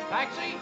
Taxi!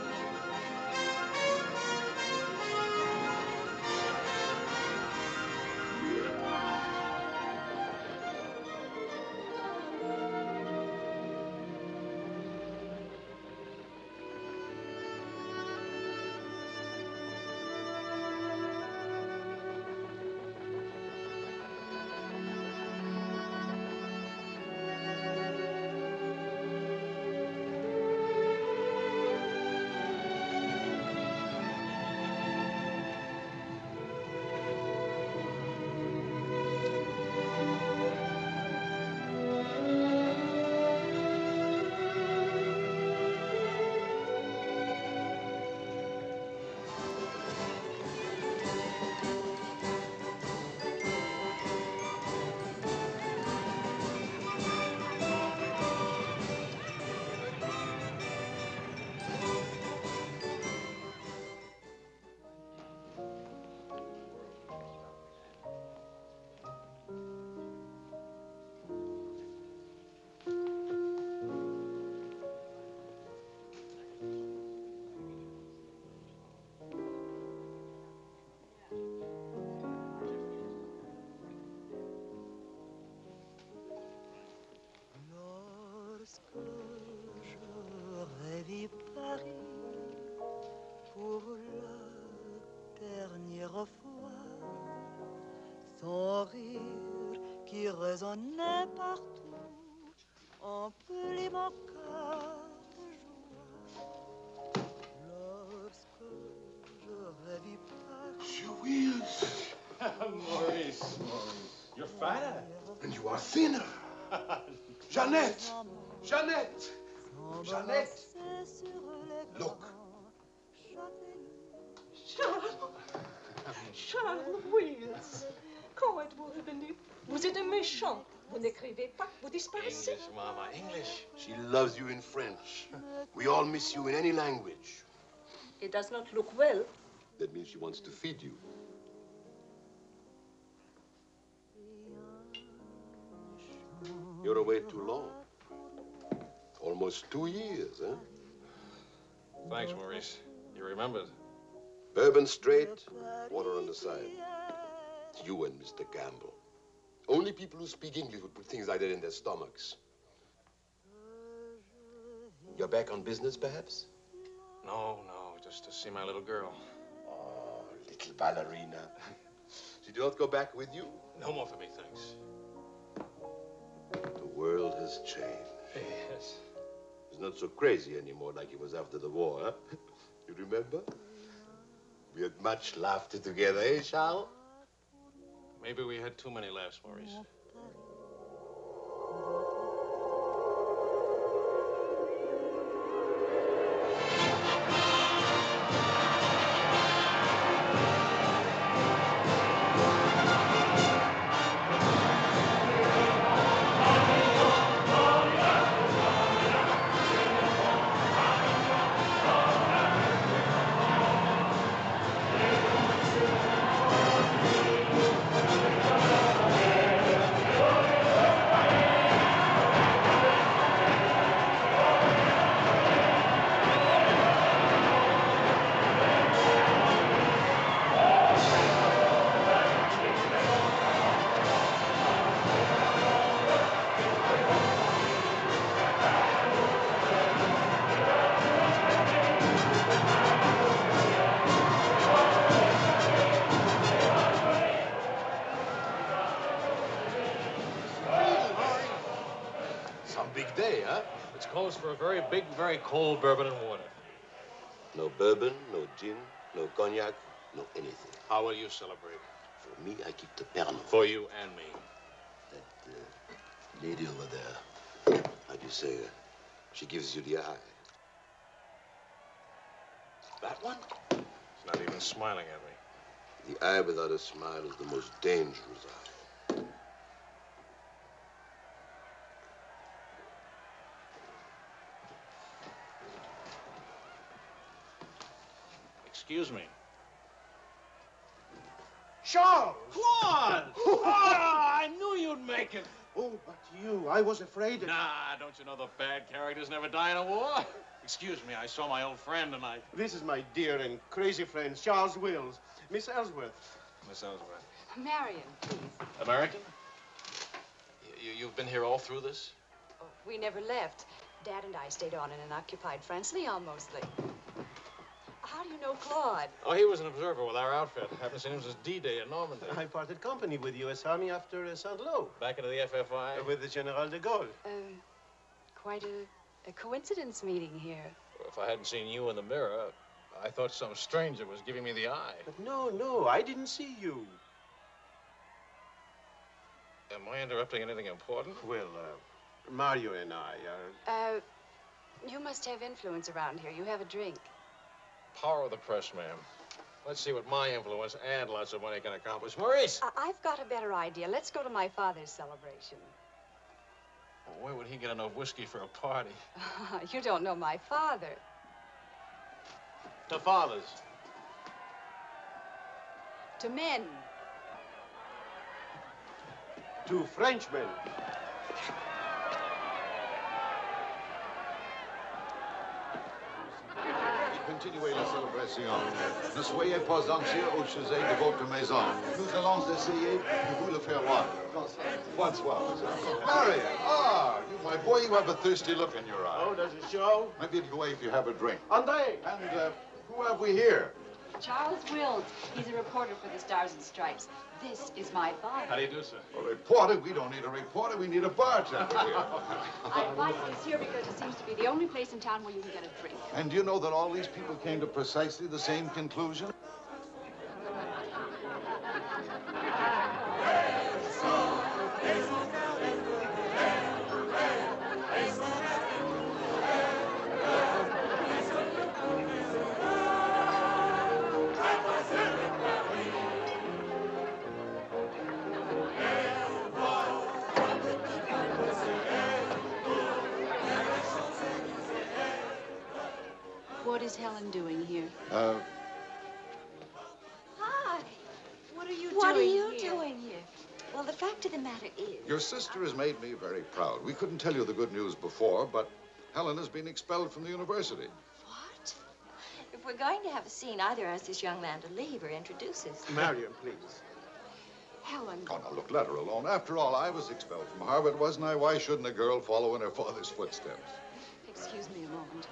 Pour la dernière fois, son rire qui résonnait partout emplit mon cœur de joie. Lorsque je rêve Paris. Julius! Maurice, you're fatter. And you are thinner. Jeannette! Jeannette! Jeannette! Look. Charles Willius, quand êtes-vous revenu? Vous êtes un méchant. Vous n'écrivez pas, vous disparaissez. English, Mama, English. She loves you in French. We all miss you in any language. It does not look well. That means she wants to feed you. You're away too long. Almost 2 years, huh? Thanks, Maurice. You remembered. Bourbon straight, water on the side. You and Mr. Gamble. Only people who speak English would put things like that in their stomachs. You're back on business, perhaps? No, just to see my little girl. Oh, little ballerina. She did not go back with you? No more for me, thanks. The world has changed. Yes. It's not so crazy anymore like it was after the war, huh? You remember? We had much laughter together, eh, Charles? Maybe we had too many laughs, Maurice. Some big day, huh? It's closed for a very big, very cold bourbon and water. No bourbon, no gin, no cognac, no anything. How will you celebrate? For me, I keep the Pernod. For you and me. That lady over there, how do you say, she gives you the eye. That one? She's not even smiling at me. The eye without a smile is the most dangerous eye. Excuse me. Charles! Claude! Oh, I knew you'd make it. Oh, but you, I was afraid that... Nah, don't you know the bad characters never die in a war? Excuse me, I saw my old friend and I... This is my dear and crazy friend, Charles Wills. Miss Ellsworth. Miss Ellsworth. Marion, please. American? You've been here all through this? Oh, we never left. Dad and I stayed on in an occupied France, Lyon mostly. How do you know Claude? Oh, he was an observer with our outfit. Haven't seen him since D-Day in Normandy. I parted company with U.S. Army after Saint-Lô. Back into the FFI? With the General de Gaulle. Quite a coincidence meeting here. If I hadn't seen you in the mirror, I thought some stranger was giving me the eye. But no, I didn't see you. Am I interrupting anything important? Well, Mario and I are... You must have influence around here. You have a drink. Power of the press, ma'am. Let's see what my influence and lots of money can accomplish. Maurice! I've got a better idea. Let's go to my father's celebration. Well, where would he get enough whiskey for a party? You don't know my father. To fathers. To men. To Frenchmen. Continuez la célébration. Ne soyez pas anxieux au sujet de votre maison. Nous allons essayer de vous le faire voir. François. Marion, you, my boy, you have a thirsty look in your eye. Oh, does it show? Maybe it'll go away if you have a drink. André! And who have we here? Charles Wills. He's a reporter for the Stars and Stripes. This is my father. How do you do, sir? A reporter? We don't need a reporter. We need a bartender here. I invited this here because it seems to be the only place in town where you can get a drink. And do you know that all these people came to precisely the same conclusion? What is Helen doing here? Hi. What are you doing here? Well, the fact of the matter is... Your sister has made me very proud. We couldn't tell you the good news before, but Helen has been expelled from the university. What? If we're going to have a scene, either ask this young man to leave or introduce us. Marion, please. Helen. Oh, now, look, let her alone. After all, I was expelled from Harvard, wasn't I? Why shouldn't a girl follow in her father's footsteps? Excuse me a moment.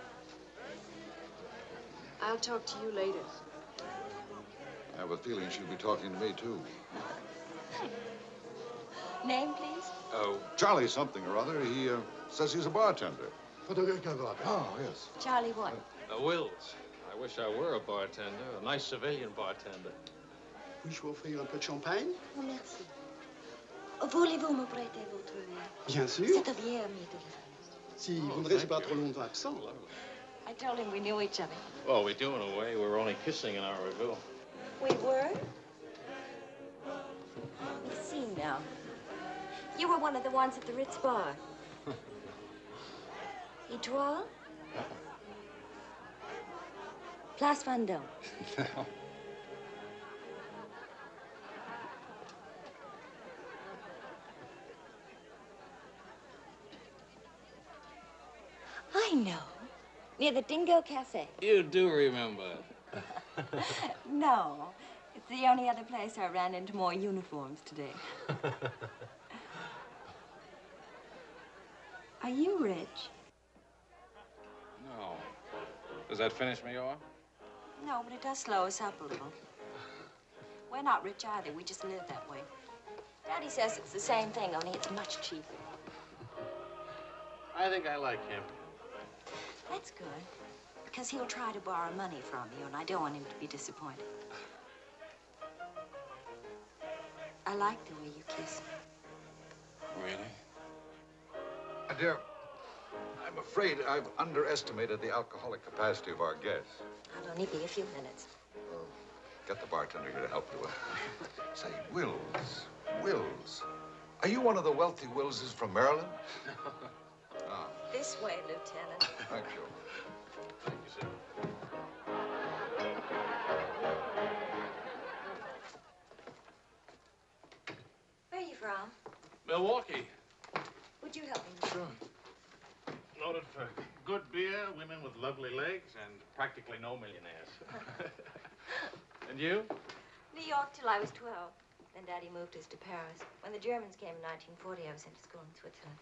I'll talk to you later. I have a feeling she'll be talking to me, too. Name, please? Oh, Charlie something or other. He says he's a bartender. Oh, yes. Charlie what? Wills. I wish I were a bartender, a nice civilian bartender. Puis-je vous offrir un peu de champagne? Oh, merci. Voulez-vous me prêter votre verre? Bien sûr. C'est bien, ami de la... Si vous ne restez pas trop longtemps absent. I told him we knew each other. Well, we do in a way. We were only kissing in our review. We were? Let's see now. You were one of the ones at the Ritz bar. Étoile? Place Vendôme. I know. Near the Dingo Cafe. You do remember. No. It's the only other place I ran into more uniforms today. Are you rich? No. Does that finish me off? No, but it does slow us up a little. We're not rich either. We just live that way. Daddy says it's the same thing, only it's much cheaper. I think I like him. That's good. Because he'll try to borrow money from you, and I don't want him to be disappointed. I like the way you kiss me. Really? My dear, I'm afraid I've underestimated the alcoholic capacity of our guests. I'll only be a few minutes. Get the bartender here to help you. Say, Wills. Are you one of the wealthy Willses from Maryland? Ah, This way, Lieutenant. thank you. Thank you, sir. Where are you from? Milwaukee. Would you help me? Sure. Noted for good beer, women with lovely legs, and practically no millionaires. And you? New York till I was 12. Then Daddy moved us to Paris. When the Germans came in 1940, I was sent to school in Switzerland.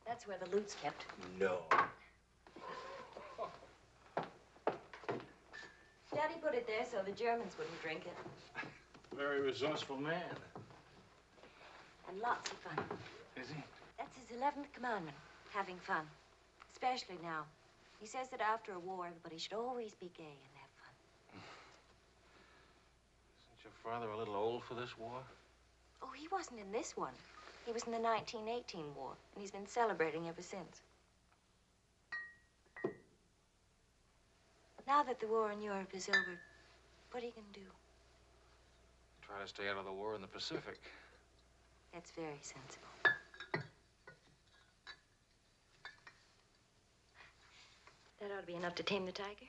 That's where the loot's kept. No. Daddy put it there so the Germans wouldn't drink it. Very resourceful man. And lots of fun. Is he? That's his 11th commandment, having fun. Especially now. He says that after a war, everybody should always be gay and have fun. Isn't your father a little old for this war? Oh, he wasn't in this one. He was in the 1918 war, and he's been celebrating ever since. Now that the war in Europe is over, what are you going to do? Try to stay out of the war in the Pacific. That's very sensible. That ought to be enough to tame the tiger.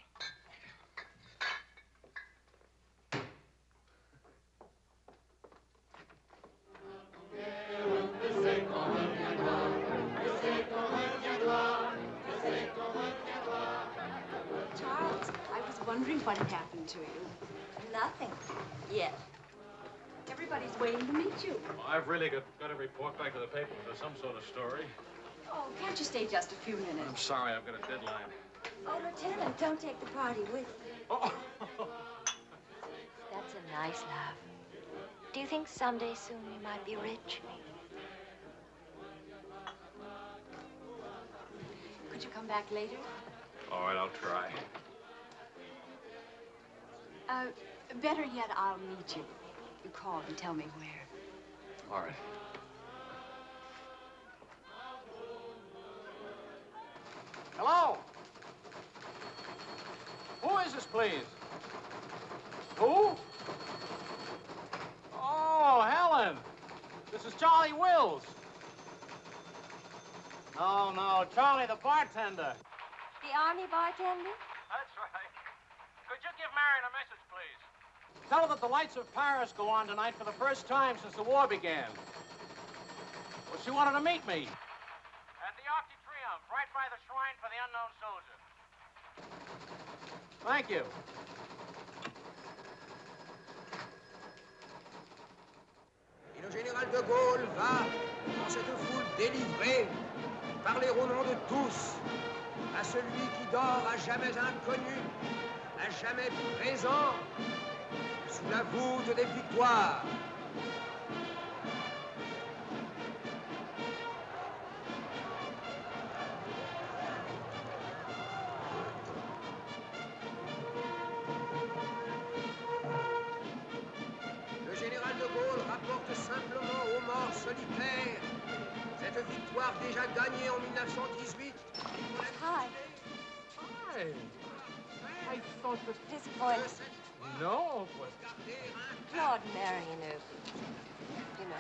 Charles, I was wondering what had happened to you. Nothing. Yet. Everybody's waiting to meet you. Well, I've really got to report back to the paper for some sort of story. Oh, can't you stay just a few minutes? I'm sorry, I've got a deadline. Oh, Lieutenant, don't take the party with you. Oh. That's a nice laugh. Do you think someday soon we might be rich? Could you come back later? All right, I'll try. Better yet, I'll meet you. You call and tell me where. All right. Hello? Who is this, please? Who? Oh, Helen. This is Charlie Wills. No, Charlie the bartender. The army bartender? That's right. Could you give Marion a message, please? Tell her that the lights of Paris go on tonight for the first time since the war began. Well, she wanted to meet me. At the Arc de Triomphe, right by the shrine for the unknown soldier. Thank you. Et le général de Gaulle va, dans cette foule délivrée, parler au nom de tous, à celui qui dort à jamais inconnu, à jamais présent, sous la voûte des victoires. Le général de Gaulle rapporte simplement aux morts solitaires cette victoire déjà gagnée en 1918. Hi. Hi. I thought that... Disappointed. No, but... Claude Marion, you know.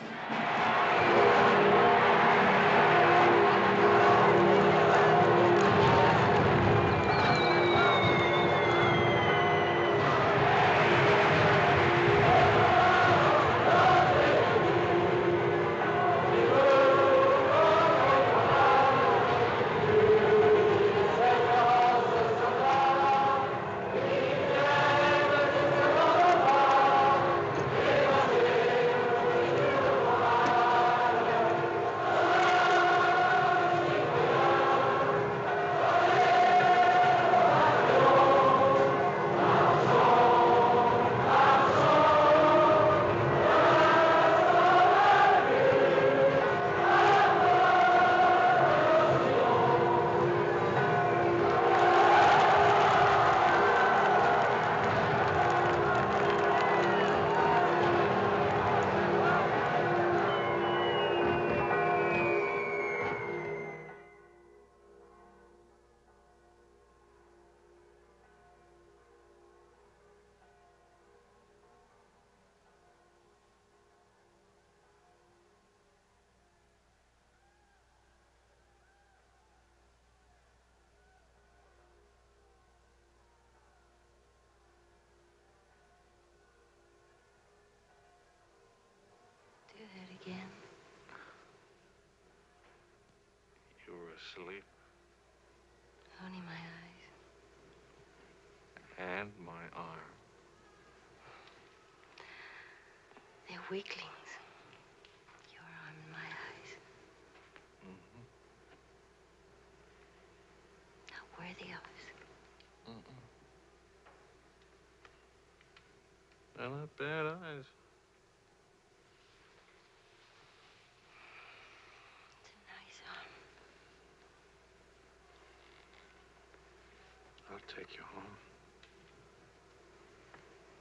asleep. Only my eyes. And my arm. They're weaklings. Your arm and my eyes. Mm-hmm. Not worthy of us. Mm-mm. They're not bad eyes. It's a nice arm. I'll take you home.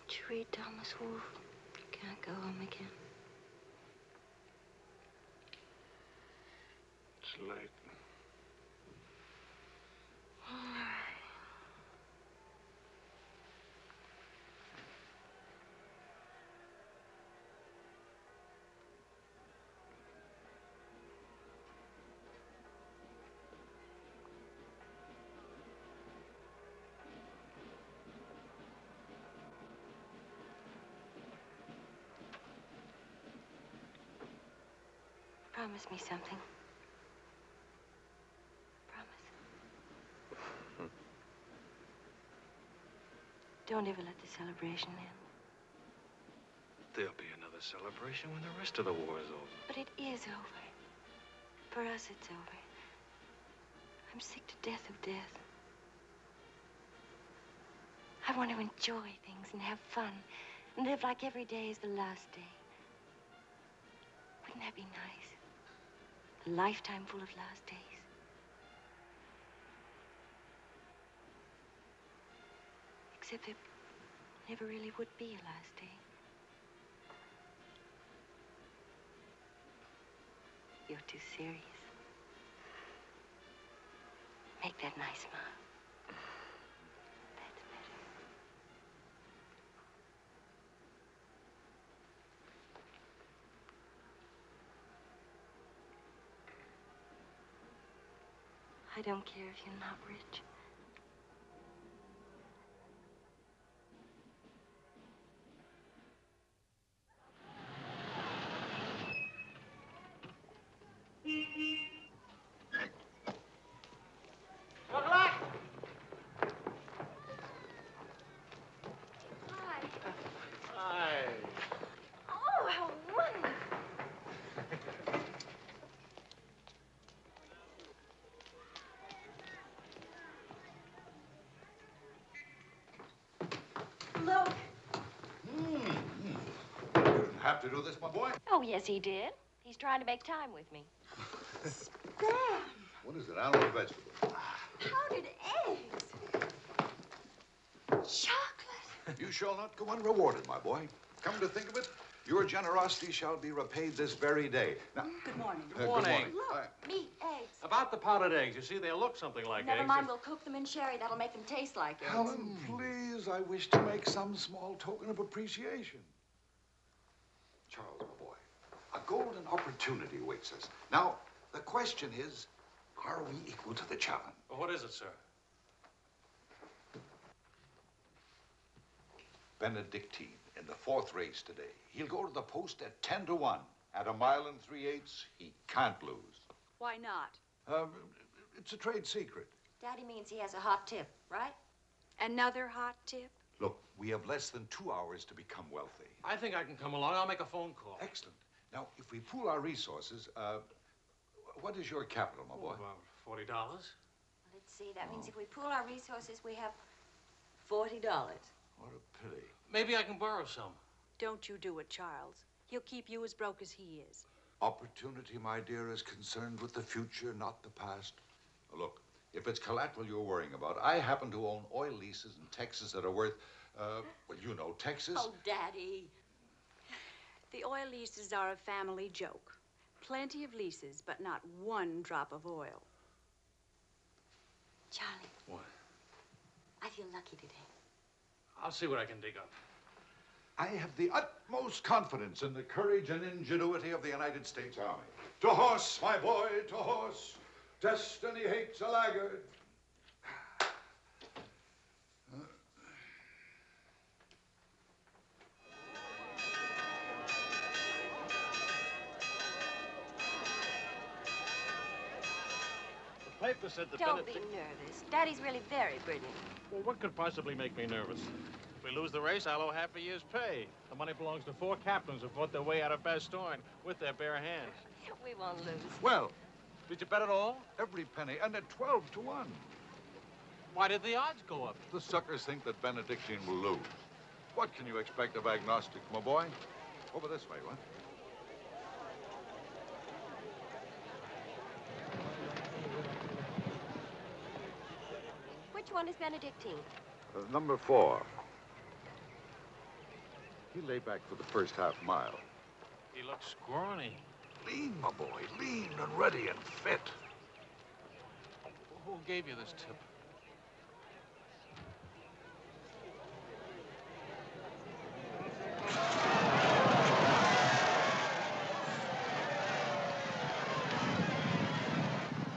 Did you read Thomas Wolfe? You can't go home again. It's late. All right. Promise me something. Promise. Don't ever let the celebration end. There'll be another celebration when the rest of the war is over. But it is over. For us, it's over. I'm sick to death of death. I want to enjoy things and have fun and live like every day is the last day. Wouldn't that be nice? A lifetime full of last days. Except it never really would be a last day. You're too serious. Make that nice smile. That's better. I don't care if you're not rich. Good luck! Hi. Hi. Oh, how wonderful. Look. You didn't have to do this, my boy. Oh, yes, he did. He's trying to make time with me. Spam. What is it, animal or vegetable? Powdered eggs. Chocolate. You shall not go unrewarded, my boy. Come to think of it, your generosity shall be repaid this very day. Now, Good morning. good morning. morning. Look, meat, eggs. About the powdered eggs, you see, they look something like Never eggs. mind, we'll cook them in sherry. That'll make them taste like eggs. Helen, please, I wish to make some small token of appreciation. Charles, my boy, a golden opportunity awaits us. Now, the question is, are we equal to the challenge? Well, what is it, sir? Benedictine in the 4th race today. He'll go to the post at 10 to 1. At 1 3/8 miles, he can't lose. Why not? It's a trade secret. Daddy means he has a hot tip, right? Another hot tip? Look, we have less than 2 hours to become wealthy. I think I can come along. I'll make a phone call. Excellent. Now, if we pool our resources, what is your capital, my boy? About $40. Let's see. That means if we pool our resources, we have $40. What a pity. Maybe I can borrow some. Don't you do it, Charles. He'll keep you as broke as he is. Opportunity, my dear, is concerned with the future, not the past. Look, if it's collateral you're worrying about, I happen to own oil leases in Texas that are worth, well, you know, Texas. Oh, Daddy. The oil leases are a family joke. Plenty of leases, but not one drop of oil. Charlie. What? I feel lucky today. I'll see what I can dig up. I have the utmost confidence in the courage and ingenuity of the United States Army. To horse, my boy, to horse. Destiny hates a laggard. The paper said the Don't be nervous. Daddy's really very brilliant. Well, what could possibly make me nervous? If we lose the race, I'll owe half a year's pay. The money belongs to 4 captains who fought their way out of Bastogne with their bare hands. We won't lose. Well, Did you bet it all? every penny, and at 12 to 1. Why did the odds go up? The suckers think that Benedictine will lose. What can you expect of agnostics, my boy? Over this way, what? Which one is Benedictine? Number 4. He lay back for the first half mile. He looks scrawny. Lean, my boy, lean and ready and fit. Who gave you this tip?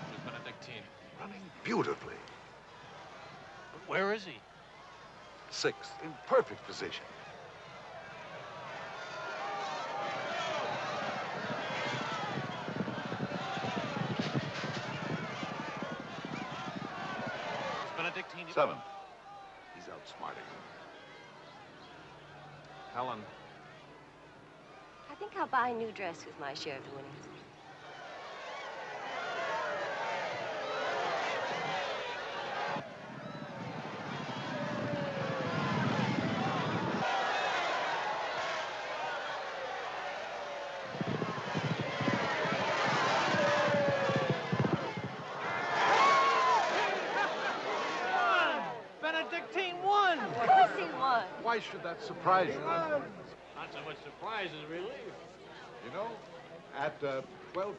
Where's Benedictine? Running beautifully. But where is he? 6th, in perfect position. Is Benedictine... 7th. He's outsmarting. Helen. I think I'll buy a new dress with my share of the winnings. Benedictine won! Of course he won. Why should that surprise you? Not so much surprise as relief. You know, at 12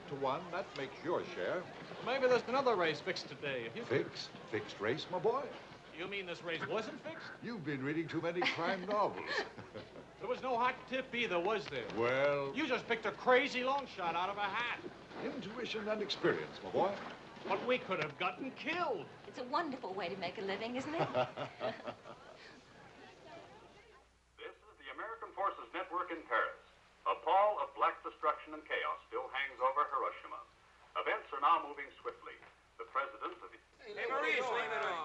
to 1, that makes your share. Maybe there's another race fixed today. If you Fixed? Fixed race, my boy? You mean this race wasn't fixed? You've been reading too many crime novels. There was no hot tip either, was there? Well, You just picked a crazy long shot out of a hat. intuition and experience, my boy. But we could have gotten killed. It's a wonderful way to make a living, isn't it? This is the American Forces Network in Paris. A pall of black destruction and chaos still hangs over Hiroshima. Events are now moving swiftly. The president of the... Hey, Maurice, leave it on.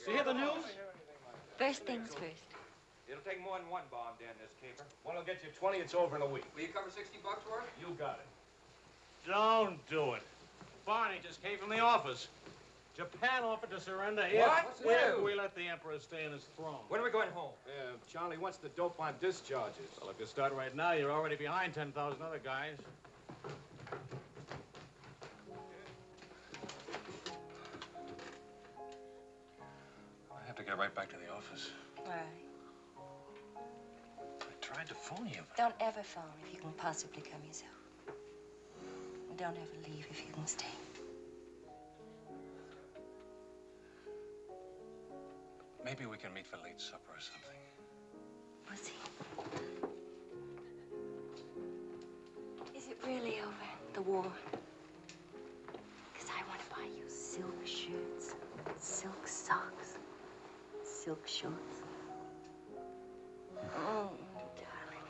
You hear the news? First things first. It'll take more than one bomb down this caper. One will get you 20, it's over in a week. Will you cover $60 worth? You got it. Don't do it. Barney just came from the office. Japan offered to surrender here. What? What's new? We let the emperor stay in his throne. When are we going home? Charlie wants the dope on discharges. Well, if you start right now, you're already behind 10,000 other guys. I have to get right back to the office. All right. I tried to phone you. Don't ever phone if you can possibly come yourself. And don't ever leave if you can stay. Maybe we can meet for late supper or something. Pussy. Is it really over, the war? Because I want to buy you silk shirts, silk socks, silk shorts. Oh, darling.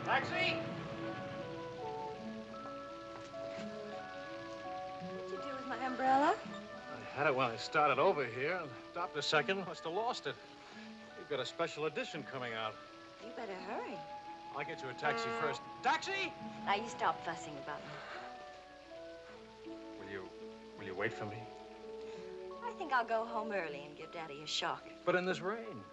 Taxi! What'd you do with my umbrella? I had it when I started over here and stopped a second. Must have lost it. You've got a special edition coming out. You better hurry. I'll get you a taxi first. Taxi! Now you stop fussing about me. Will you wait for me? I think I'll go home early and give Daddy a shock. But in this rain.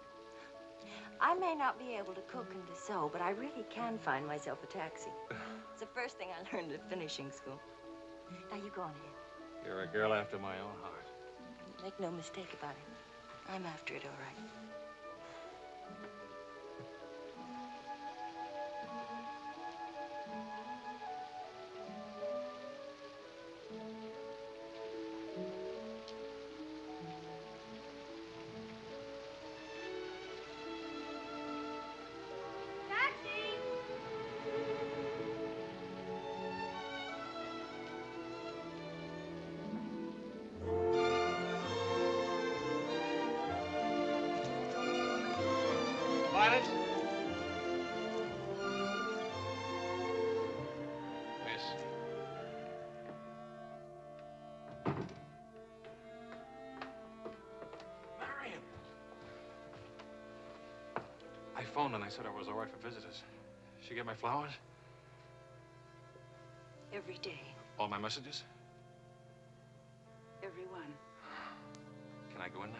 I may not be able to cook and to sew, but I really can find myself a taxi. It's the first thing I learned at finishing school. Now you go on ahead. You're a girl after my own heart. Make no mistake about it. I'm after it, all right. phoned and I said I was all right for visitors. She get my flowers? Every day. All my messages? Every one. Can I go in now?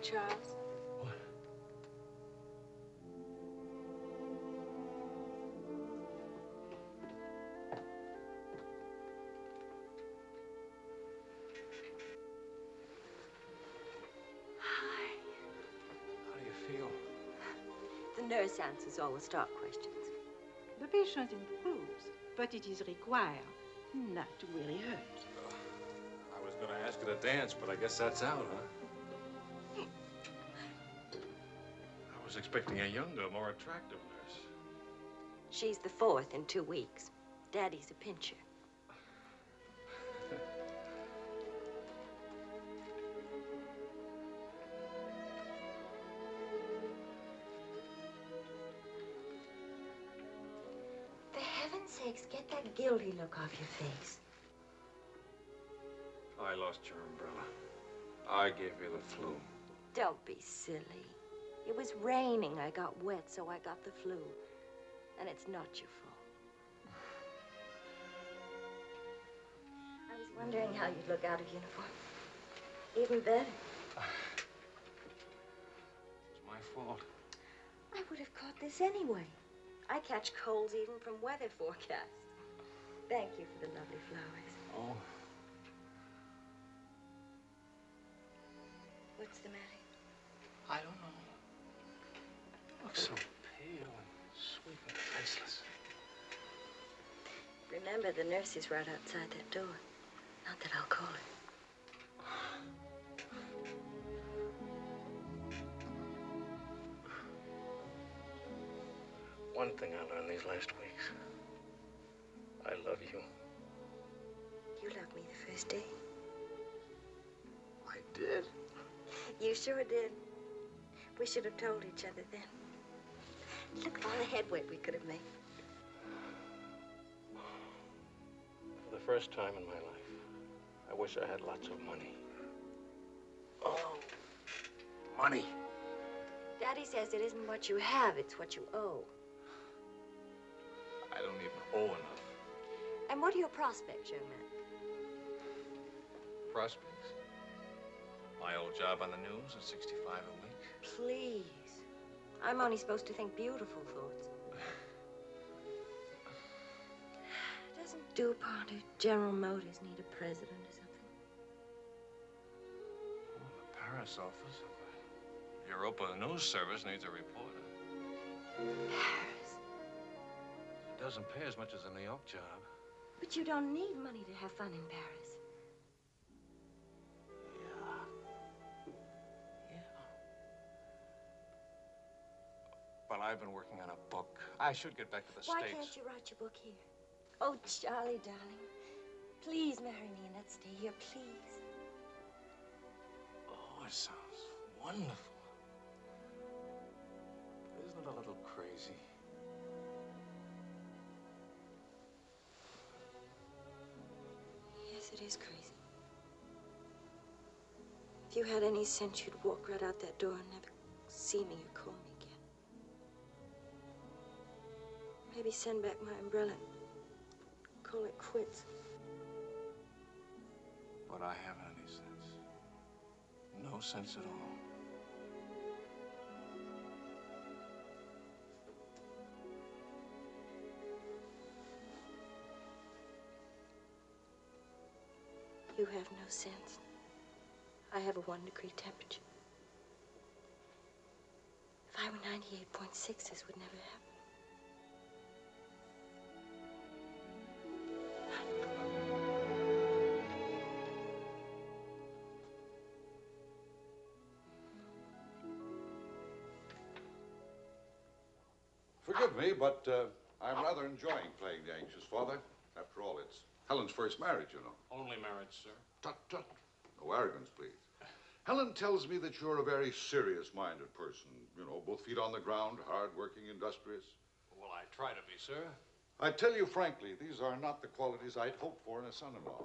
Charles? What? Hi. How do you feel? The nurse answers all the stock questions. The patient improves, but it is required not to really hurt. I was going to ask her to dance, but I guess that's out, huh? I was expecting a younger, more attractive nurse. She's the 4th in 2 weeks. Daddy's a pincher. For heaven's sakes, get that guilty look off your face. I lost your umbrella. I gave you the flu. Don't be silly. It was raining. I got wet, so I got the flu. And it's not your fault. I was wondering how you'd look out of uniform. Even better. It's my fault. I would have caught this anyway. I catch colds even from weather forecasts. Thank you for the lovely flowers. Oh. What's the matter? I don't know. You look so pale and sweet and faceless. Remember, the nurse is right outside that door. Not that I'll call her. One thing I learned these last weeks. I love you. You loved me the first day. I did? You sure did. We should have told each other then. Look at all the headway we could have made. For the first time in my life, I wish I had lots of money. Oh, money. Daddy says it isn't what you have, it's what you owe. I don't even owe enough. And what are your prospects, young man? Prospects? My old job on the news at 65 a week. Please. I'm only supposed to think beautiful thoughts. Doesn't DuPont or General Motors need a president or something? Oh, the Paris office of the Europa News Service needs a reporter. Paris. It doesn't pay as much as a New York job. But you don't need money to have fun in Paris. Well, I've been working on a book. I should get back to the Why States. can't you write your book here? Oh, Charlie, darling. Please marry me and let's stay here, please. Oh, it sounds wonderful. Isn't it a little crazy? Yes, it is crazy. If you had any sense, you'd walk right out that door and never see me or call me again. Maybe send back my umbrella and call it quits. But I haven't any sense. No sense at all. You have no sense. I have a 1-degree temperature. If I were 98.6, this would never happen. Forgive me, but I'm rather enjoying playing the anxious father. After all, it's Helen's first marriage, you know. Only marriage, sir. Tut, tut. No arrogance, please. Helen tells me that you're a very serious-minded person. You know, both feet on the ground, hard-working, industrious. Well, I try to be, sir. I tell you frankly, these are not the qualities I'd hope for in a son-in-law.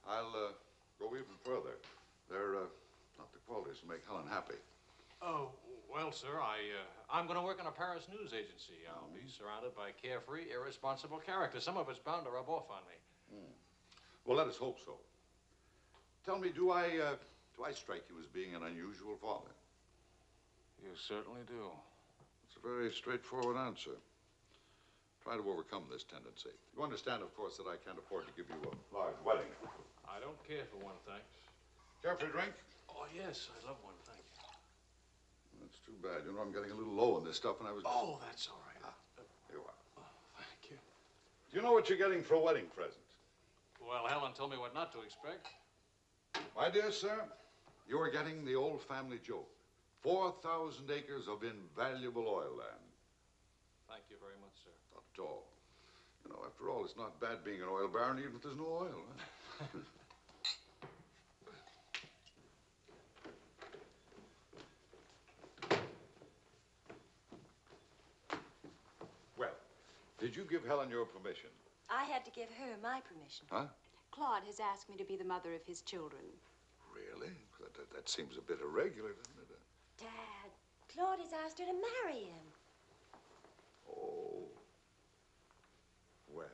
I'll go even further. They're not the qualities to make Helen happy. Oh, well, sir, I'm going to work in a Paris news agency. I'll be surrounded by carefree, irresponsible characters. Some of it's bound to rub off on me. Well, let us hope so. Tell me, do I strike you as being an unusual father? You certainly do. It's a very straightforward answer. Try to overcome this tendency. You understand, of course, that I can't afford to give you a large wedding. I don't care for one, thanks. Care for a drink? Oh, yes, I love one, thank you. That's too bad. You know, I'm getting a little low on this stuff, and I was... Oh, that's all right. Here you are. Oh, thank you. Do you know what you're getting for a wedding present? Well, Helen told me what not to expect. My dear sir, you are getting the old family joke. 4,000 acres of invaluable oil land. Thank you very much, sir. Not at all. You know, after all, it's not bad being an oil baron, even if there's no oil. Huh? Well, did you give Helen your permission? I had to give her my permission. Huh? Claude has asked me to be the mother of his children. Really? That seems a bit irregular, doesn't it? Dad, Claude has asked her to marry him. Oh. Well.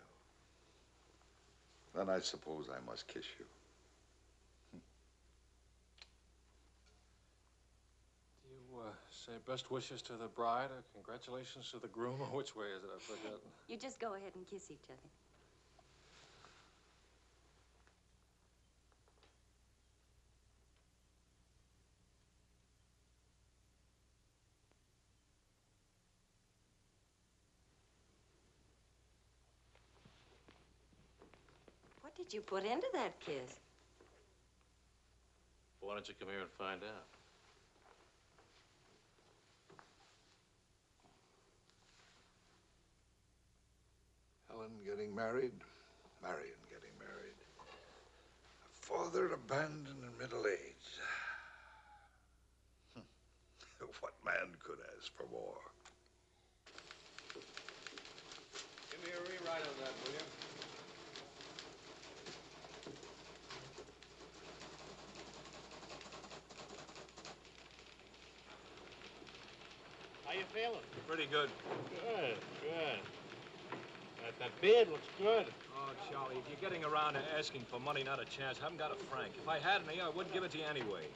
Then I suppose I must kiss you. Do you say best wishes to the bride or congratulations to the groom? Or which way is it? I've forgotten. You just go ahead and kiss each other. What did you put into that kiss? Why don't you come here and find out? Helen getting married, Marion getting married. A father abandoned in middle age. What man could ask for more? Give me a rewrite of that, will you? How you feeling? Pretty good. Good, good. That beard looks good. Oh, Charlie, if you're getting around to asking for money, not a chance. I haven't got a franc. If I had any, I wouldn't give it to you anyway.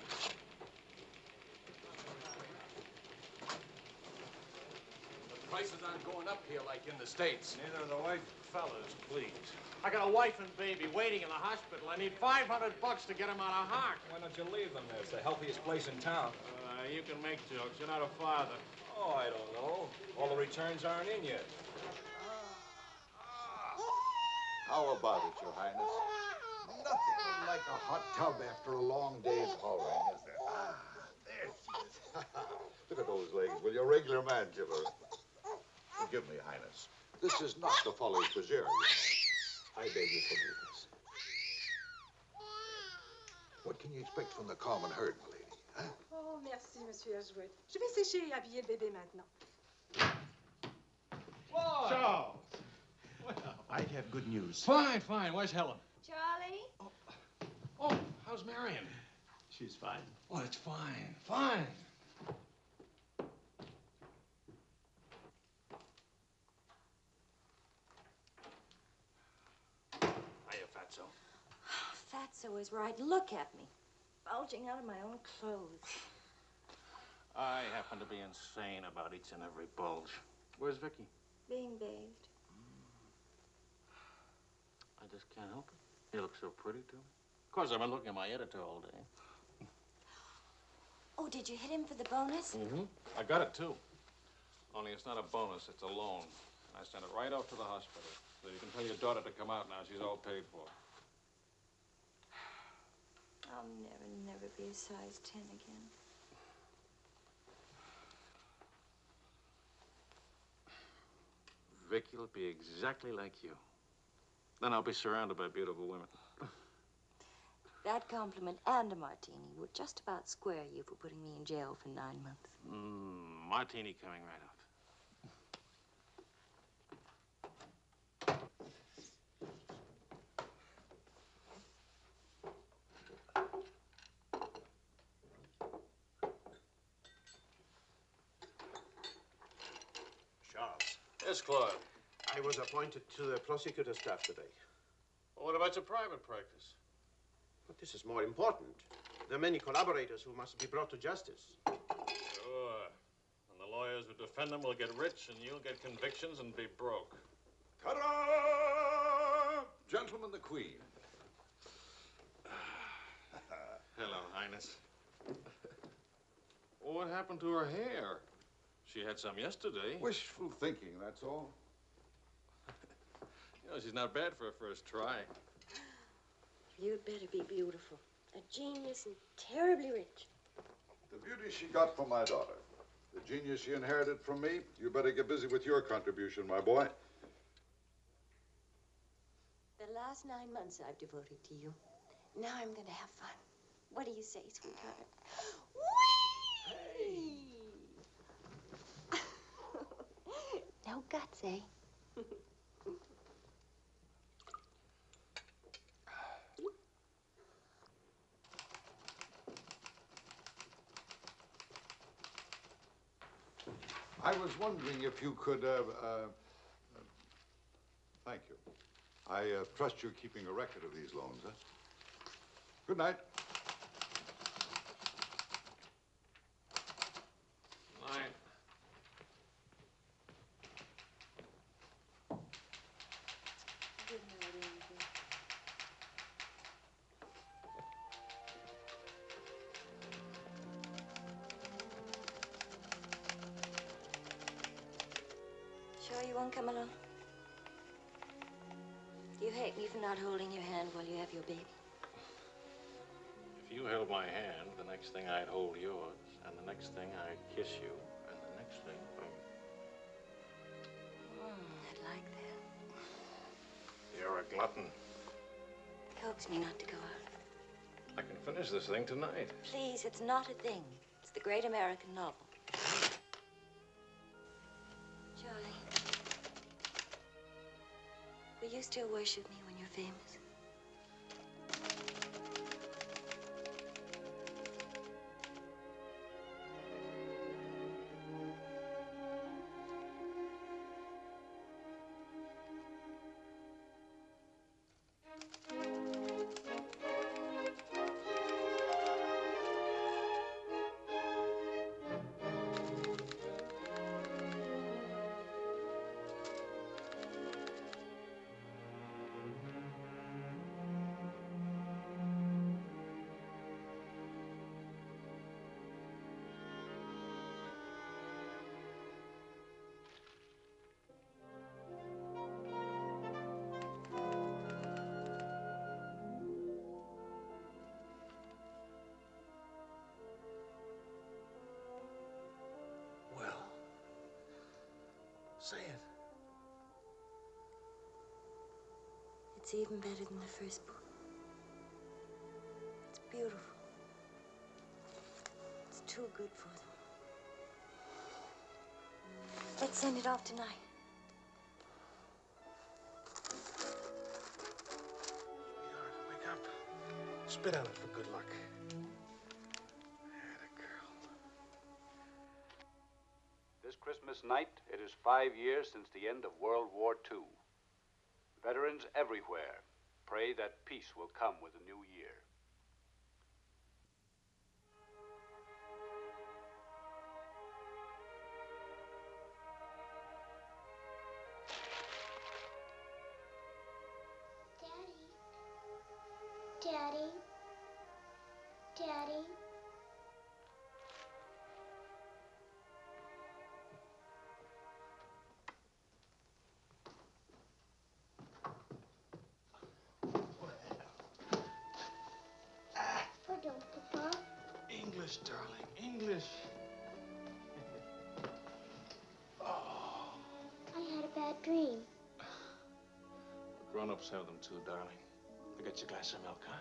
The prices aren't going up here like in the States. Neither are the white fellas, please. I got a wife and baby waiting in the hospital. I need $500 to get them out of hock. Why don't you leave them there? It's the healthiest place in town. You can make jokes. You're not a father. Oh, I don't know. All the returns aren't in yet. How about it, Your Highness? Nothing like a hot tub after a long day's hauling, is there? Ah, there she is. Look at those legs. Will you, a regular man killer? Forgive me, Highness. This is not the folly of Fitzgerald. I beg your forgiveness. What can you expect from the common herd, my lady? Huh? Oh, merci, Monsieur Ashwood. Je vais sécher et habiller le bébé maintenant. Whoa! Charles! Well, I have good news. Fine, fine. Where's Helen? Charlie? Oh, how's Marion? She's fine. Oh, it's fine, fine. Hiya, Fatso. Fatso is right. Look at me. Bulging out of my own clothes. I happen to be insane about each and every bulge. Where's Vicky? Being bathed. I just can't help it. You look so pretty to me. Of course, I've been looking at my editor all day. Oh, did you hit him for the bonus? Mm-hmm. I got it, too. Only it's not a bonus, it's a loan. And I sent it right off to the hospital. So you can tell your daughter to come out now. She's all paid for. I'll never be a size 10 again. Vicky'll be exactly like you. Then I'll be surrounded by beautiful women. That compliment and a martini would just about square you for putting me in jail for 9 months. Martini coming right up. Yes, Claude. I was appointed to the prosecutor's staff today. Well, what about your private practice? But this is more important. There are many collaborators who must be brought to justice. Sure. And the lawyers who defend them will get rich, and you'll get convictions and be broke. Ta-da! Gentlemen, the Queen. Hello, Highness. What happened to her hair? She had some yesterday. Wishful thinking, that's all. You know, she's not bad for a first try. You'd better be beautiful. A genius and terribly rich. The beauty she got from my daughter. The genius she inherited from me. You better get busy with your contribution, my boy. The last 9 months I've devoted to you. Now I'm going to have fun. What do you say, sweetheart? Whee! No guts, eh? I was wondering if you could, thank you. I trust you're keeping a record of these loans, huh? Good night. Night. Good night, Angel. Sure you won't come along? You hate me for not holding your hand while you have your baby. If you held my hand, the next thing I'd hold yours, and the next thing I'd kiss you, and the next thing, I'd like that. You're a glutton. Coax me not to go out. I can finish this thing tonight. Please, it's not a thing. It's the great American novel. Charlie, will you still worship me when you're famous? Say it. It's even better than the first book. It's beautiful. It's too good for them. Let's send it off tonight. Sweetheart, wake up. Spit on it for good luck. This Christmas night, it is 5 years since the end of World War II. Veterans everywhere pray that peace will come with the new year. Daddy. Daddy. Pardon, Papa. English, darling, English. I had a bad dream. Grown-ups have them too, darling. I get you a glass of milk, huh?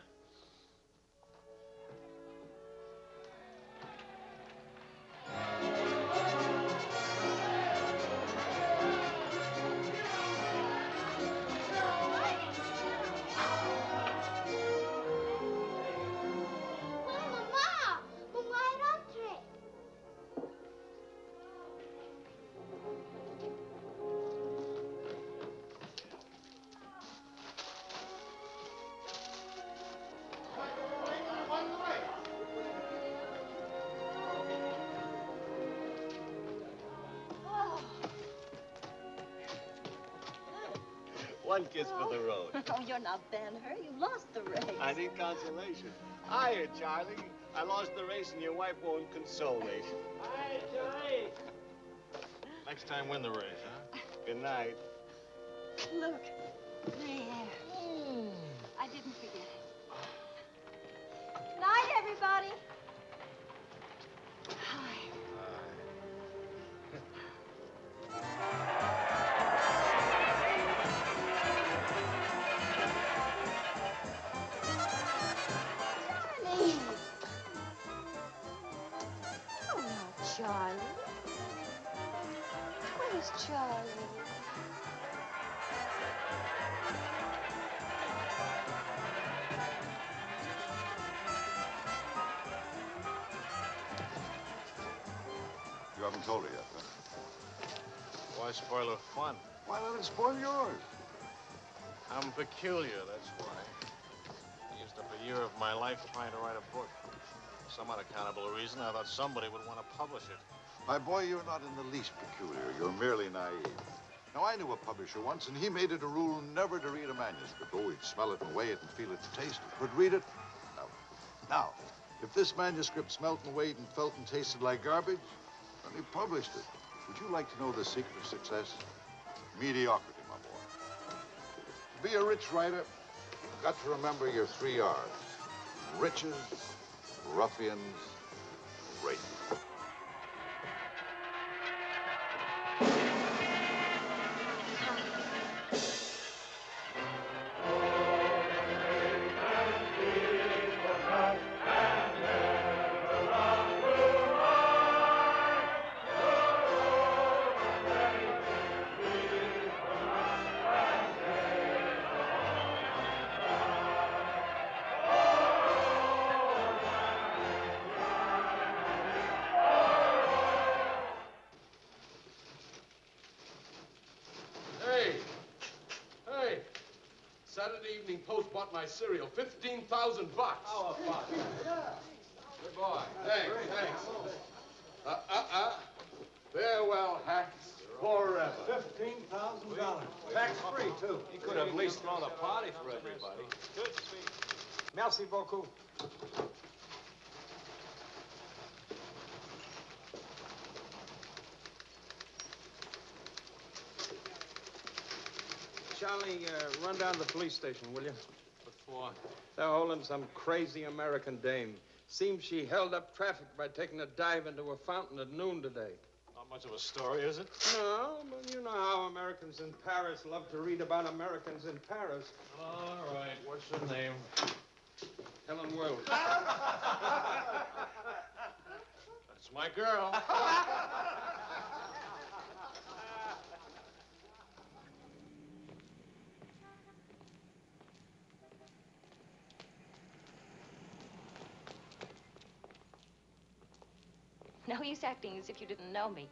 One kiss for the road. Oh, you're not Ben-Hur. You lost the race. I need consolation. Hiya, Charlie. I lost the race and your wife won't console me. Hi, Charlie. Next time, win the race, huh? Good night. Look. There. I didn't forget it. Night, everybody. Hi. Charlie. Oh, no, Charlie. Where's Charlie? You haven't told her yet, huh? Why spoil her fun? Why let it spoil yours? I'm peculiar, that's why. I used up a year of my life trying to write a book. For some unaccountable reason, I thought somebody would want to publish it. My boy, you're not in the least peculiar. You're merely naive. Now, I knew a publisher once, and he made it a rule never to read a manuscript. Oh, he'd smell it and weigh it and feel it and taste it. But read it? No. Now, if this manuscript smelt and weighed and felt and tasted like garbage, then he published it. Would you like to know the secret of success? Mediocrity, my boy. To be a rich writer, you've got to remember your 3 R's. Riches, ruffians, rape. Saturday Evening Post bought my cereal. 15,000 bucks. How about it? Yeah. Good boy. Thanks. Farewell, hacks. Forever. $15,000. Tax-free, too. He could have at least thrown a party for everybody. Good speech. Merci beaucoup. Charlie, run down to the police station, will you? What for? They're holding some crazy American dame. Seems she held up traffic by taking a dive into a fountain at noon today. Not much of a story, is it? No, but you know how Americans in Paris love to read about Americans in Paris. All right. What's her name? Helen Wells. That's my girl. No use acting as if you didn't know me.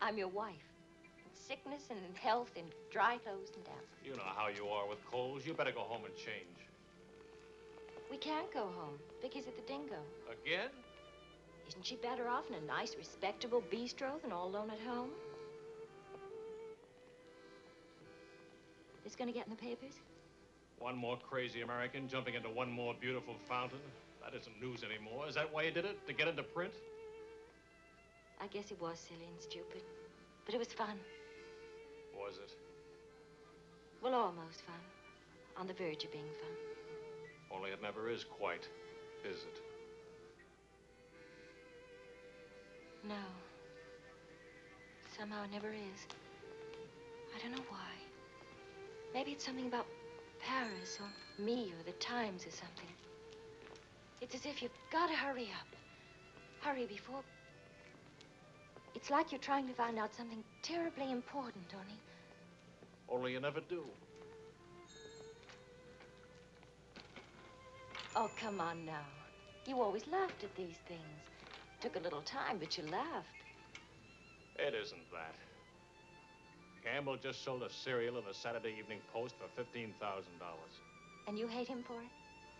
I'm your wife. In sickness and in health, in dry clothes and damp. You know how you are with colds. You better go home and change. We can't go home. Vicky's at the Dingo. Again? Isn't she better off in a nice, respectable bistro than all alone at home? This gonna get in the papers? One more crazy American jumping into one more beautiful fountain. That isn't news anymore. Is that why you did it? To get into print? I guess it was silly and stupid, but it was fun. Was it? Well, almost fun. On the verge of being fun. Only it never is quite, is it? No. Somehow it never is. I don't know why. Maybe it's something about Paris or me or the Times or something. It's as if you've got to hurry up. Hurry before... It's like you're trying to find out something terribly important, Only you never do. Oh, come on now. You always laughed at these things. Took a little time, but you laughed. It isn't that. Campbell just sold a cereal in the Saturday Evening Post for $15,000. And you hate him for it?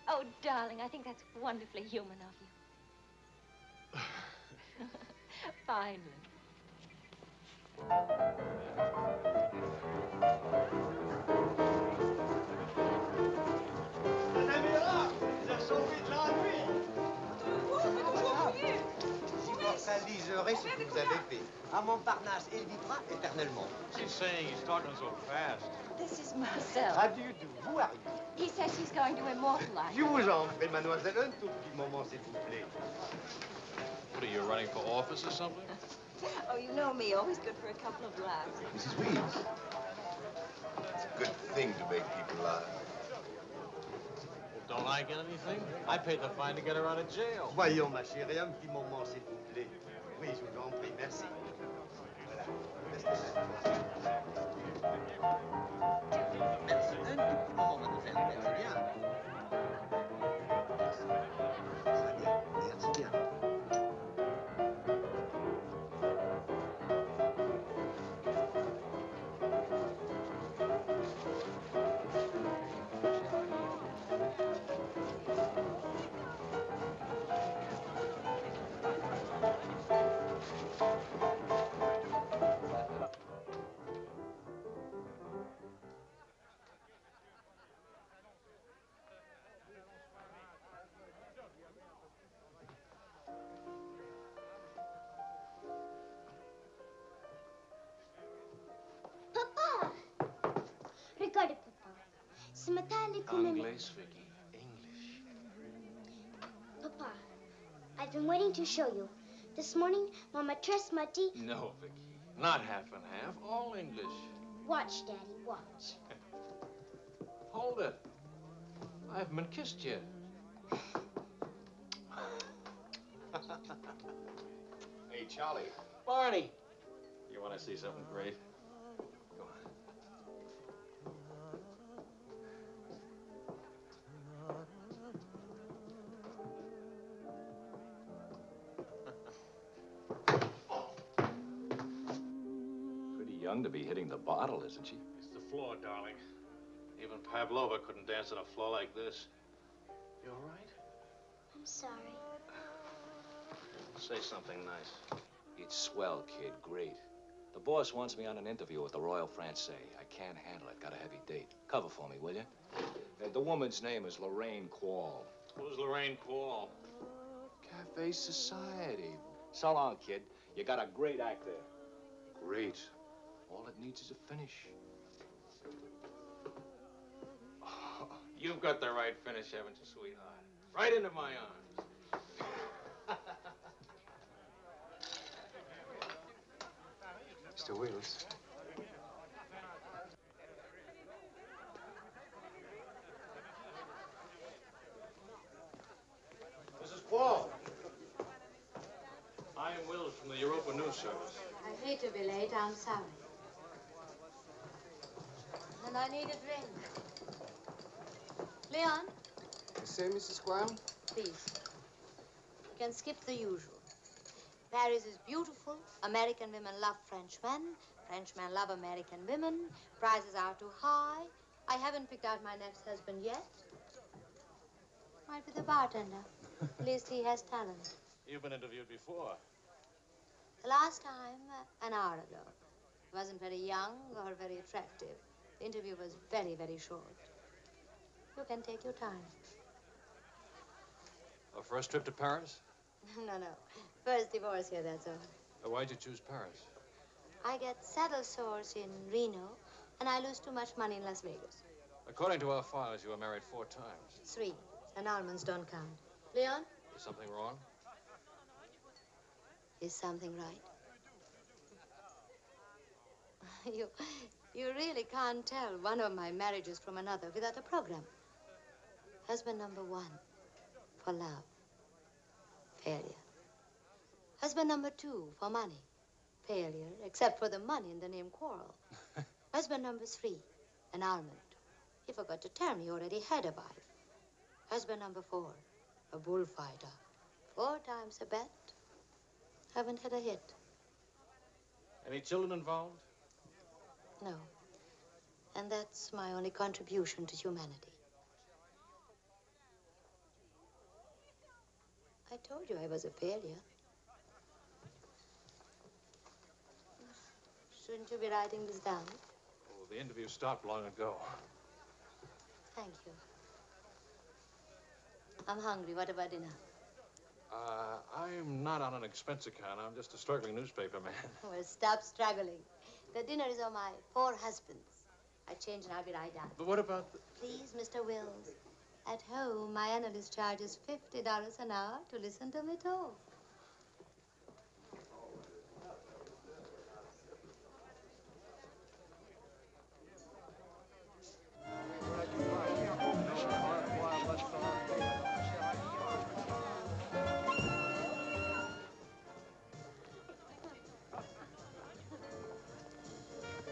Oh, darling, I think that's wonderfully human of you. Finally. rappellerai ce que vous avez fait. À Montparnasse, il vivra éternellement. She's saying he's talking so fast. This is Marcel. How do you do? Who are you? He says he's going to immortalize. Je vous en prie, mademoiselle, un tout petit moment, s'il vous plaît. What are you, running for office or something? Oh, you know me, always good for a couple of laughs. Mrs. Weeds, it's a good thing to make people laugh. Well, don't I get anything? I paid the fine to get her out of jail. Voyons, ma chérie, un petit moment, s'il vous plaît. Oui, je vous en prie, merci. Voilà. Restez là. Merci. Un tout petit moment, mademoiselle. Merci bien. Allez, merci bien. Papa! Regardez, papa. Ce matin, à l'école... English, Vicky. English. Papa, I've been waiting to show you. This morning, Mama dressed my tea. No, Vicky. Not half and half. All English. Watch, Daddy, watch. Hold it. I haven't been kissed yet. Hey, Charlie. Barney. You want to see something great? Go on. Pretty young to be hitting the bottle, isn't she? It's the floor, darling. Even Pavlova couldn't dance on a floor like this. You all right? I'm sorry. Say something nice. It's swell, kid. Great. The boss wants me on an interview with the Royal Francais. I can't handle it. Got a heavy date. Cover for me, will you? The woman's name is Lorraine Quall. Who's Lorraine Quall? Cafe Society. So long, kid. You got a great act there. Great. All it needs is a finish. Oh, you've got the right finish, haven't you, sweetheart? Right into my arms. Mr. Wills. Mrs. Quall. I am Wills from the Europa News Service. I hate to be late. I'm sorry. And I need a drink. Leon? You say, Mrs. Squire? Please. You can skip the usual. Paris is beautiful. American women love French men. Frenchmen love American women. Prices are too high. I haven't picked out my next husband yet. Might be the bartender. At least he has talent. You've been interviewed before. The last time, an hour ago. He wasn't very young or very attractive. The interview was very, very short. You can take your time. A first trip to Paris? No. First divorce here, that's all. Why'd you choose Paris? I get saddle sores in Reno, and I lose too much money in Las Vegas. According to our files, you were married 4 times. 3. Annulments don't count. Leon? Is something wrong? Is something right? You really can't tell one of my marriages from another without a program. Husband number 1, for love. Failure. Husband number 2, for money. Failure, except for the money in the name Quarrel. Husband number 3, annulment. He forgot to tell me he already had a wife. Husband number 4, a bullfighter. 4 times a bet. Haven't had a hit. Any children involved? No. And that's my only contribution to humanity. I told you I was a failure. Shouldn't you be writing this down? Oh, the interview stopped long ago. Thank you. I'm hungry. What about dinner? I'm not on an expense account. I'm just a struggling newspaper man. Well, stop struggling. The dinner is on my 4 husbands. I change and I'll be right down. But what about the... Please, Mr. Wills. At home, my analyst charges $50 an hour to listen to me talk.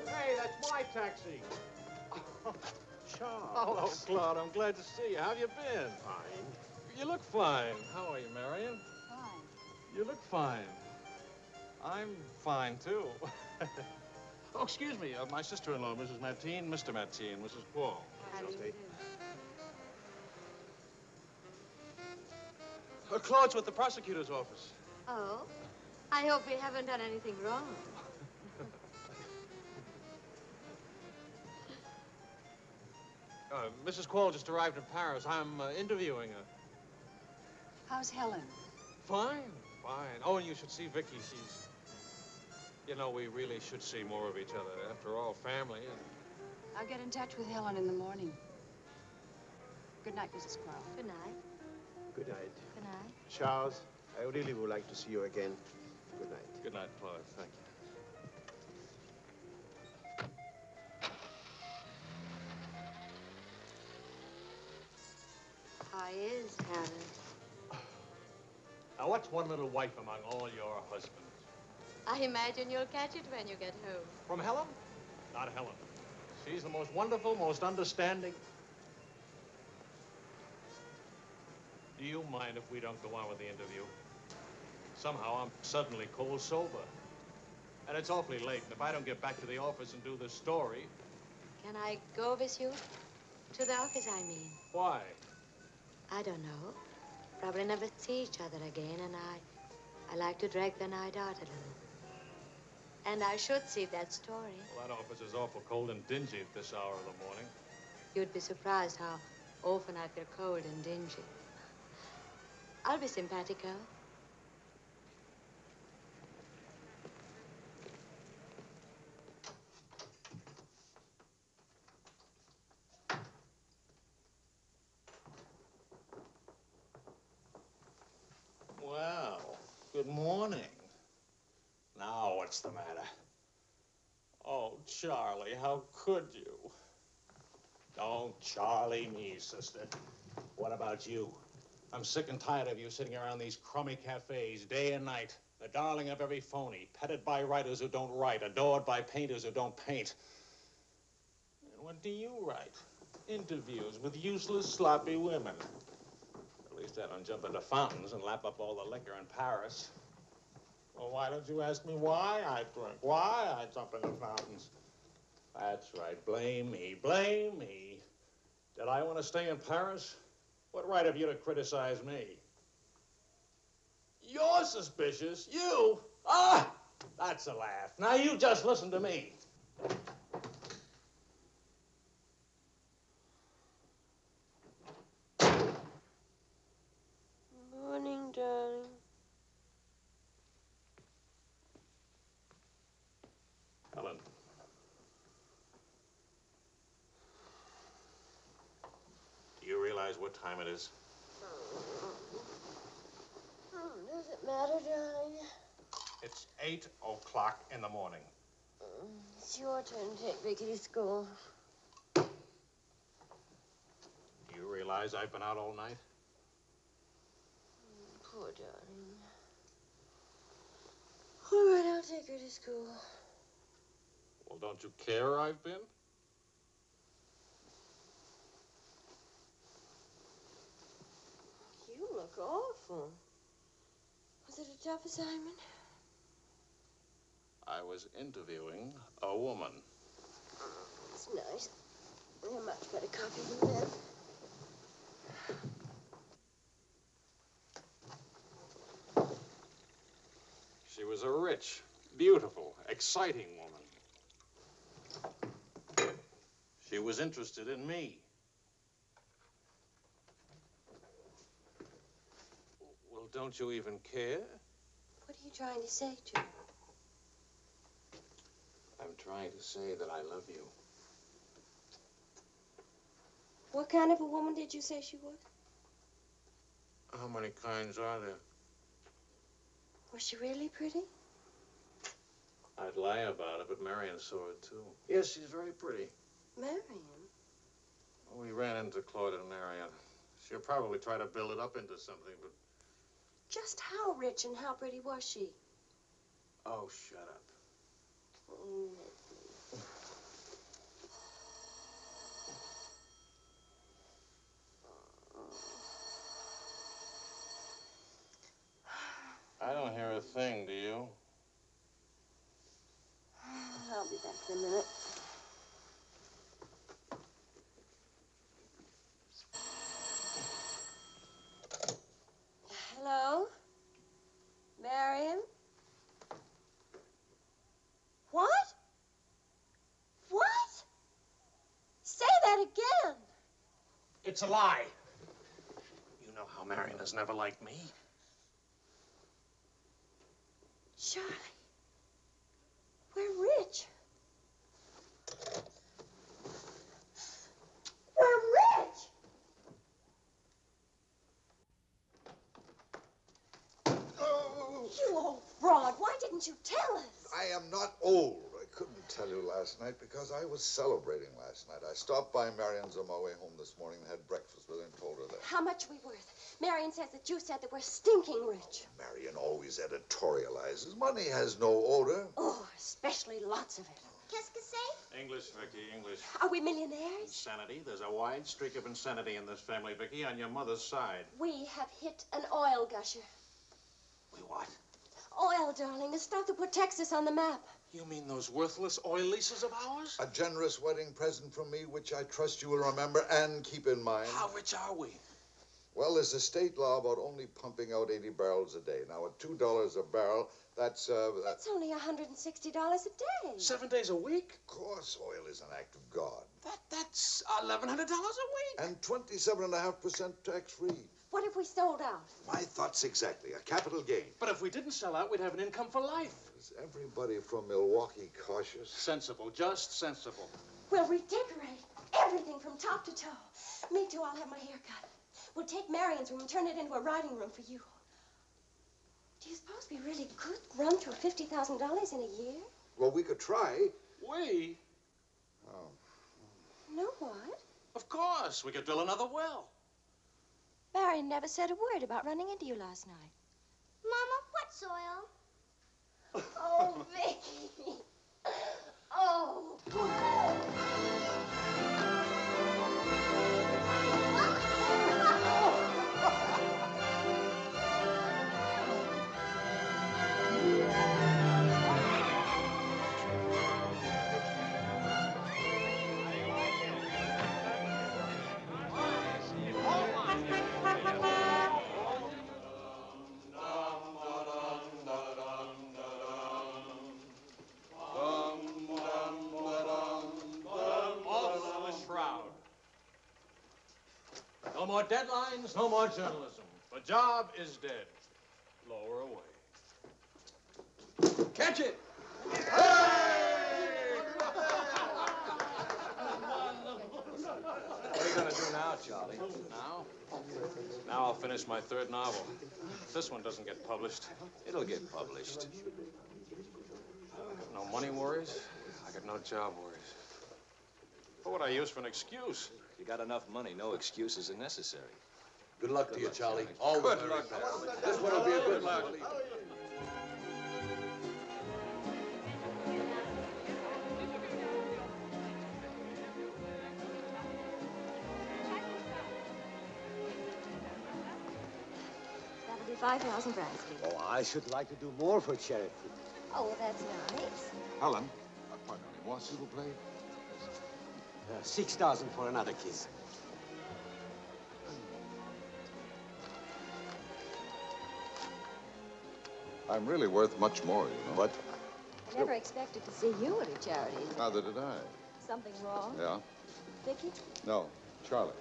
Hey, that's my taxi. Charles. Hello, Claude. I'm glad to see you. How have you been? Fine. You look fine. How are you, Marion? Fine. You look fine. I'm fine, too. Oh, excuse me. My sister-in-law, Mrs. Mateen, Mr. Mateen, Mrs. Paul. How do you do? Claude's with the prosecutor's office. Oh? I hope we haven't done anything wrong. Mrs. Quall just arrived in Paris. I'm interviewing her. How's Helen? Fine, fine. Oh, and you should see Vicky. She's... You know, we really should see more of each other. After all, family and... I'll get in touch with Helen in the morning. Good night, Mrs. Quirrell. Good night. Good night. Good night. Charles, I really would like to see you again. Good night. Good night, Claude. Thank you. How is Helen? Now, what's one little wife among all your husbands? I imagine you'll catch it when you get home. From Helen? Not Helen. She's the most wonderful, most understanding. Do you mind if we don't go on with the interview? Somehow I'm suddenly cold sober. And it's awfully late, and if I don't get back to the office and do this story... Can I go with you? To the office, I mean. Why? I don't know. Probably never see each other again, and I like to drag the night out a little. And I should see that story. Well, that office is awful cold and dingy at this hour of the morning. You'd be surprised how often I feel cold and dingy. I'll be simpatico. Well, good morning. Now, what's the matter? Oh, Charlie, how could you? Don't Charlie me, sister. What about you? I'm sick and tired of you sitting around these crummy cafes day and night, the darling of every phony, petted by writers who don't write, adored by painters who don't paint. And what do you write? Interviews with useless, sloppy women. At least I don't jump into fountains and lap up all the liquor in Paris. Well, why don't you ask me why I drink? Why I jump into fountains? That's right. Blame me. Blame me. Did I want to stay in Paris? What right have you to criticize me? You're suspicious. You? Ah! That's a laugh. Now you just listen to me. Morning, darling. Helen. Do you realize what time it is? Does it matter, darling? It's 8 o'clock in the morning. It's your turn to take Vicky to school. Do you realize I've been out all night? Poor darling. All right, I'll take her to school. Well, don't you care I've been? You look awful. Was it a tough assignment? I was interviewing a woman. It's nice. You're a much better copy than them. She was a rich, beautiful, exciting woman. She was interested in me. Well, Well, don't you even care? What are you trying to say, Joe? I'm trying to say that I love you. What kind of a woman did you say she was? How many kinds are there? Was she really pretty? I'd lie about it, but Marion saw it, too. Yes, she's very pretty. Marion? We ran into Claude and Marion. She'll probably try to build it up into something, but... Just how rich and how pretty was she? Oh, shut up. I don't hear a thing, do you? I'll be back in a minute. Hello? Marion? What? What? Say that again. It's a lie. You know how Marion has never liked me. Charlie, we're rich. We're rich! Oh. You old fraud, why didn't you tell us? I am not old. I couldn't tell you last night because I was celebrating last night. I stopped by Marion's on my way home this morning and had breakfast with her and told her that. How much are we worth? Marion says that you said that we're stinking rich. Marion always editorializes. Money has no odor. Oh, especially lots of it. Qu'est-ce que c'est? English, Vicky, English. Are we millionaires? Insanity. There's a wide streak of insanity in this family, Vicky, on your mother's side. We have hit an oil gusher. We what? Oil, darling, the stuff that put Texas on the map. You mean those worthless oil leases of ours? A generous wedding present from me, which I trust you will remember and keep in mind. How rich are we? Well, there's a state law about only pumping out 80 barrels a day. Now, at $2 a barrel, that's That's only $160 a day. 7 days a week? Of course, oil is an act of God. That's $1,100 a week. And 27.5% tax-free. What if we sold out? My thoughts exactly. A capital gain. But if we didn't sell out, we'd have an income for life. Is everybody from Milwaukee cautious? Sensible, just sensible. We'll redecorate everything from top to toe. Me too, I'll have my hair cut. We'll take Marion's room and turn it into a writing room for you. Do you suppose we really could run through $50,000 in a year? Well, we could try. We? Oh. No, what? Of course. We could drill another well. Marion never said a word about running into you last night. Mama, what's oil? Oh, Vicky. Oh. No more deadlines, no more journalism. The job is dead. Lower away. Catch it! What are you going to do now, Charlie? Now I'll finish my third novel. If this one doesn't get published, It'll get published. I got no money worries. I got no job worries. What would I use for an excuse? If you got enough money, no excuses are necessary. Good luck to you, Charlie. Always Good luck. This one will be a good luck. That'll be 5,000 francs, please. Oh, I should like to do more for charity. Oh, well, that's nice. Helen, pardonnez-moi, s'il vous plaît. 6,000 for another kiss. I'm really worth much more, you know. What? I never expected to see you at a charity. Neither did I. Something wrong? Yeah? Vicky? No, Charlie.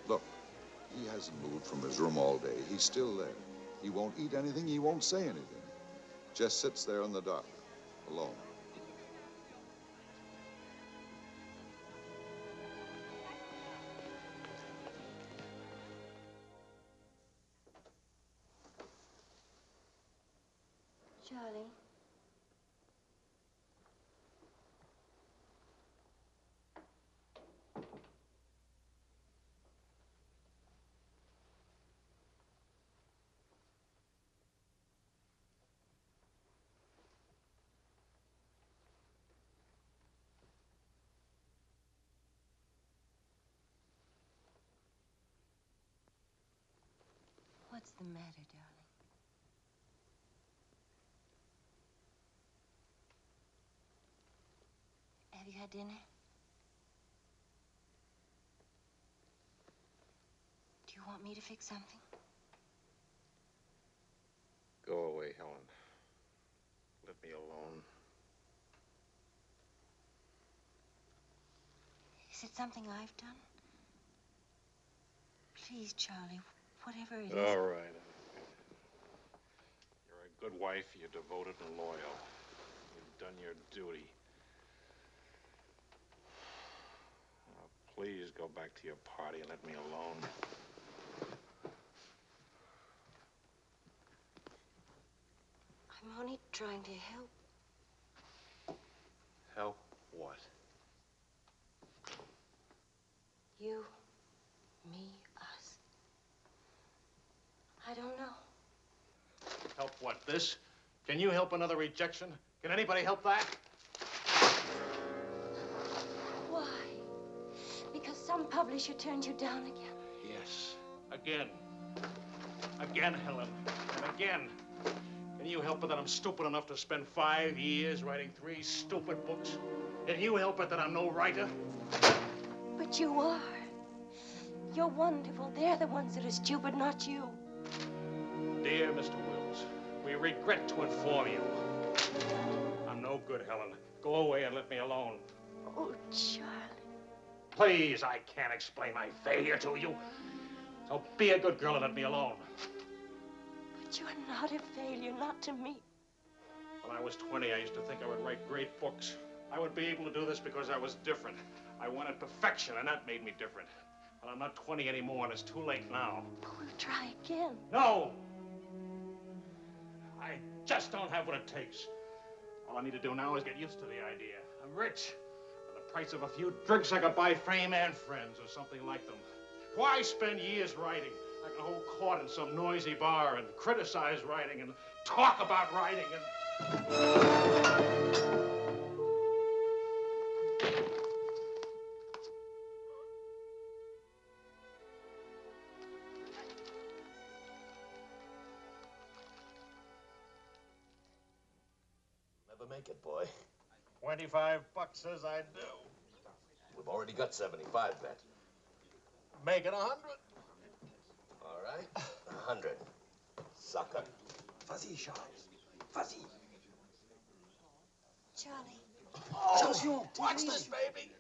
Look, He hasn't moved from his room all day. He's still there. He won't eat anything. He won't say anything. Just sits there in the dark, alone. Charlie. What's the matter, darling? Have you had dinner? Do you want me to fix something? Go away, Helen. Let me alone. Is it something I've done? Please, Charlie, whatever it is. All right. You're a good wife. You're devoted and loyal. You've done your duty. Now, please go back to your party and let me alone. I'm only trying to help. Help what? You, me, us. I don't know. Help what, this? Can you help another rejection? Can anybody help that? Why? Because some publisher turned you down again? Yes. Again. Again, Helen. And again. Can you help it that I'm stupid enough to spend 5 years writing 3 stupid books? Can you help it that I'm no writer? But you are. You're wonderful. They're the ones that are stupid, not you. Dear Mr. Wills, we regret to inform you. I'm no good, Helen. Go away and let me alone. Oh, Charlie. Please, I can't explain my failure to you. So be a good girl and let me alone. But you're not a failure, not to me. When I was 20, I used to think I would write great books. I would be able to do this because I was different. I wanted perfection, and that made me different. But I'm not 20 anymore, and it's too late now. We'll try again. No! I just don't have what it takes. All I need to do now is get used to the idea. I'm rich. For the price of a few drinks, I could buy fame and friends or something like them. Why spend years writing? I can hold court in some noisy bar and criticize writing and talk about writing and... Never make it, boy. 25 bucks says I do. We've already got 75 bet. Make it 100. All right, 100. Sucker. Vas-y, Charles. Vas-y. Charlie. Oh, attention. Watch this, baby.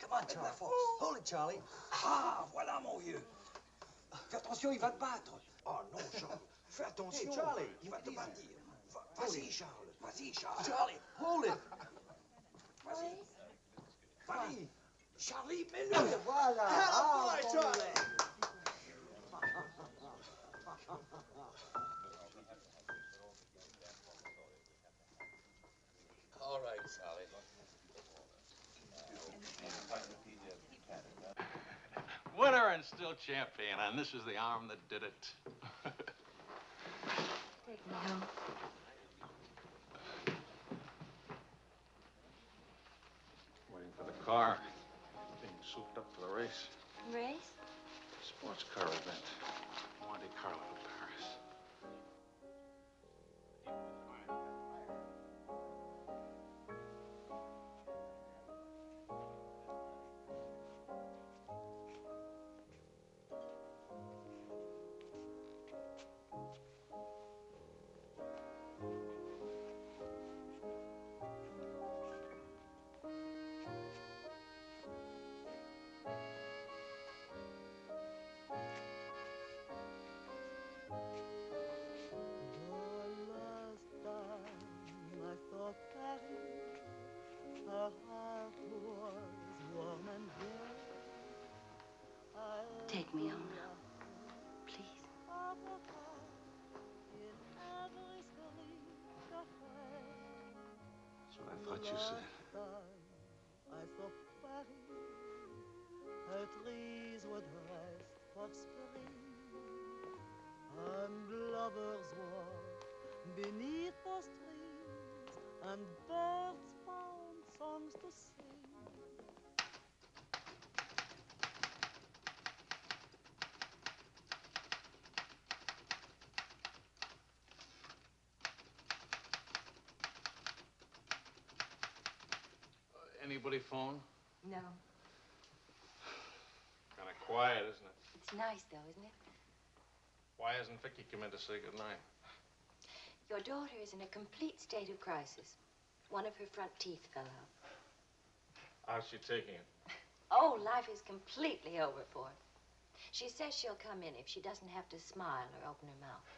Come on, Charlie. Hold it, Charlie. Ah, voilà, mon vieux. Fais attention, il va te battre. Oh non, Charles. Fais attention. Hey, Charlie, il va te battre. Vas-y, Charles. Vas-y, Charles. Charlie, hold it. Vas-y. Vas-y. Charlie, mets-le. Voilà. Ah, Charlie. All right, Sally. Winner and still champion, and this is the arm that did it. Take me home. Waiting for the car. Being souped up for the race. Race? Sports car event. Monte Carlo to Paris. take me home now. Please. That's what I thought you said. I saw Paris, her trees would rest for spring, and lovers walk beneath those trees, and birds found songs to sing. Anybody phone? No. Kind of quiet, isn't it? It's nice, though, isn't it? Why hasn't Vicky come in to say goodnight? Your daughter is in a complete state of crisis. One of her front teeth fell out. How's she taking it? Oh, life is completely over for her. She says she'll come in if she doesn't have to smile or open her mouth.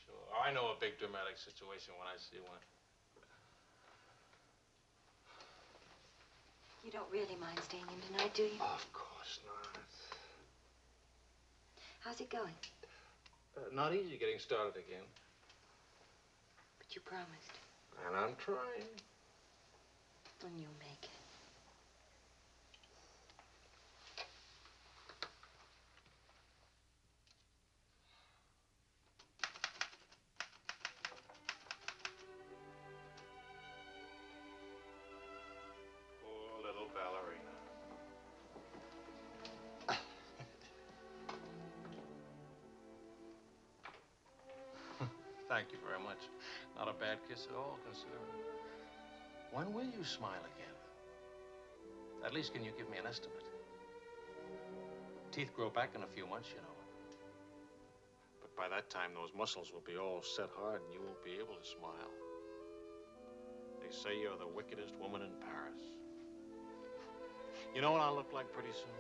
Sure. I know a big dramatic situation when I see one. You don't really mind staying in tonight, do you? Of course not. How's it going? Not easy getting started again. But you promised. And I'm trying. When you'll make it. Poor little ballerina. Thank you very much. Not a bad kiss at all, considering. When will you smile again? At least can you give me an estimate? Teeth grow back in a few months, you know. But by that time, those muscles will be all set hard and you won't be able to smile. They say you're the wickedest woman in Paris. You know what I'll look like pretty soon?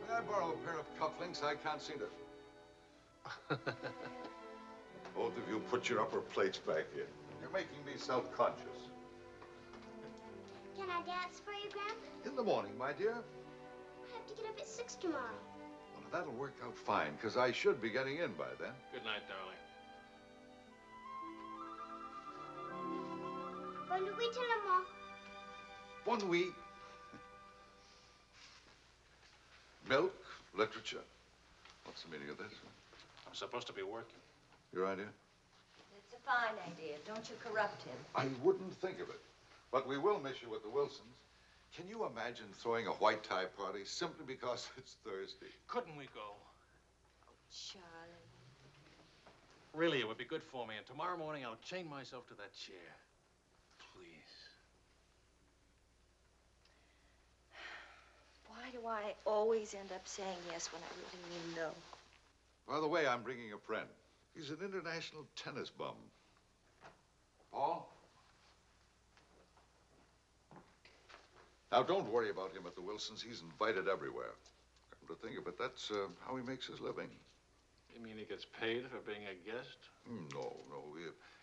May I borrow a pair of cufflinks? I can't seem to. Both of you put your upper plates back in. You're making me self-conscious. Can I dance for you, Grandpa? In the morning, my dear. I have to get up at 6 tomorrow. Well, that'll work out fine, because I should be getting in by then. Good night, darling. Bonne nuit, maman. Bonne nuit. Milk, literature. What's the meaning of this? I'm supposed to be working. Your idea? It's a fine idea. Don't you corrupt him. I wouldn't think of it. But we will miss you with the Wilsons. Can you imagine throwing a white tie party simply because it's Thursday? Couldn't we go? Charlie. Really, it would be good for me. And tomorrow morning, I'll chain myself to that chair. Please. Why do I always end up saying yes when I really mean no? By the way, I'm bringing a friend. He's an international tennis bum. Paul? Now, don't worry about him at the Wilsons. He's invited everywhere. Come to think of it, that's how he makes his living. You mean he gets paid for being a guest? No.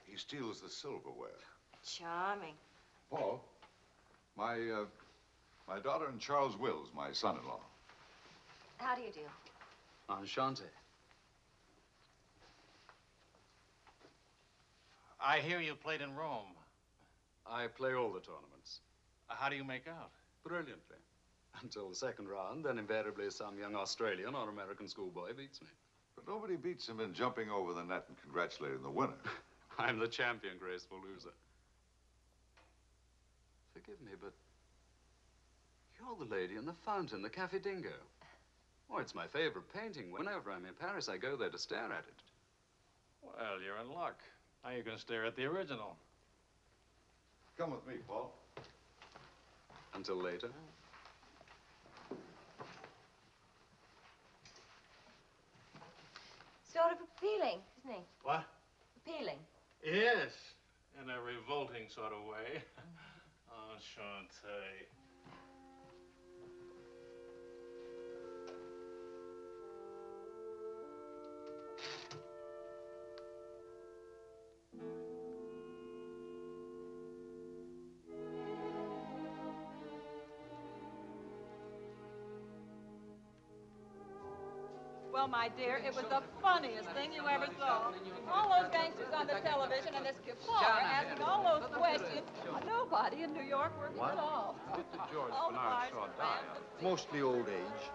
He steals the silverware. Charming. Paul, my daughter and Charles Wills, my son-in-law. How do you do? Enchanté. I hear you played in Rome. I play all the tournaments. How do you make out? Brilliantly. Until the second round, then invariably some young Australian or American schoolboy beats me. But nobody beats him in jumping over the net and congratulating the winner. I'm the champion, graceful loser. Forgive me, but you're the lady in the fountain, the Cafe Dingo. Oh, it's my favorite painting. Whenever I'm in Paris, I go there to stare at it. Well, you're in luck. Now you can stare at the original. Come with me, Paul. Until later. Sort of appealing, isn't he? What? Appealing. Yes, in a revolting sort of way. Enchanté. Well, my dear, it was the funniest thing you ever saw. All those gangsters on the television and this kefar asking all those questions. Nobody in New York working What? at all. Did the George All the Bernard bars Shaw were die? Mostly old age.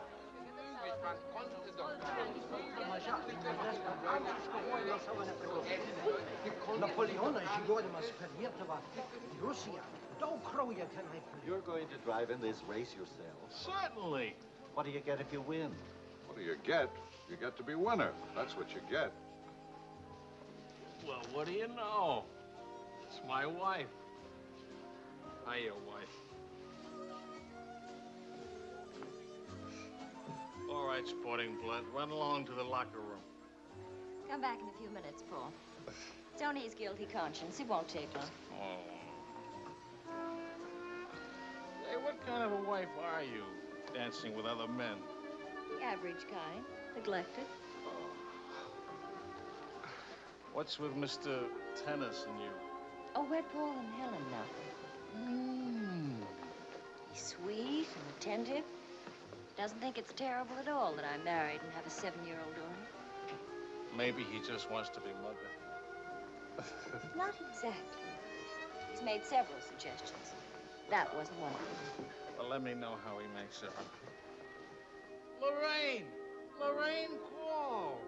You're going to drive in this race yourself? Certainly. What do you get if you win? What do you get? You get to be winner. That's what you get. Well, what do you know? It's my wife. Hiya, wife. All right, sporting blood, run along to the locker room. Come back in a few minutes, Paul. It's only his guilty conscience. It won't take long. Oh. Hey, what kind of a wife are you, dancing with other men? The average kind. Neglected. What's with Mr. Tennis and you? Oh, we're Paul and Helen now. He's sweet and attentive. Doesn't think it's terrible at all that I'm married and have a 7-year-old daughter. Maybe he just wants to be mother. Not exactly. He's made several suggestions. That wasn't one of them. Well, let me know how he makes it. Lorraine! Lorraine Paul!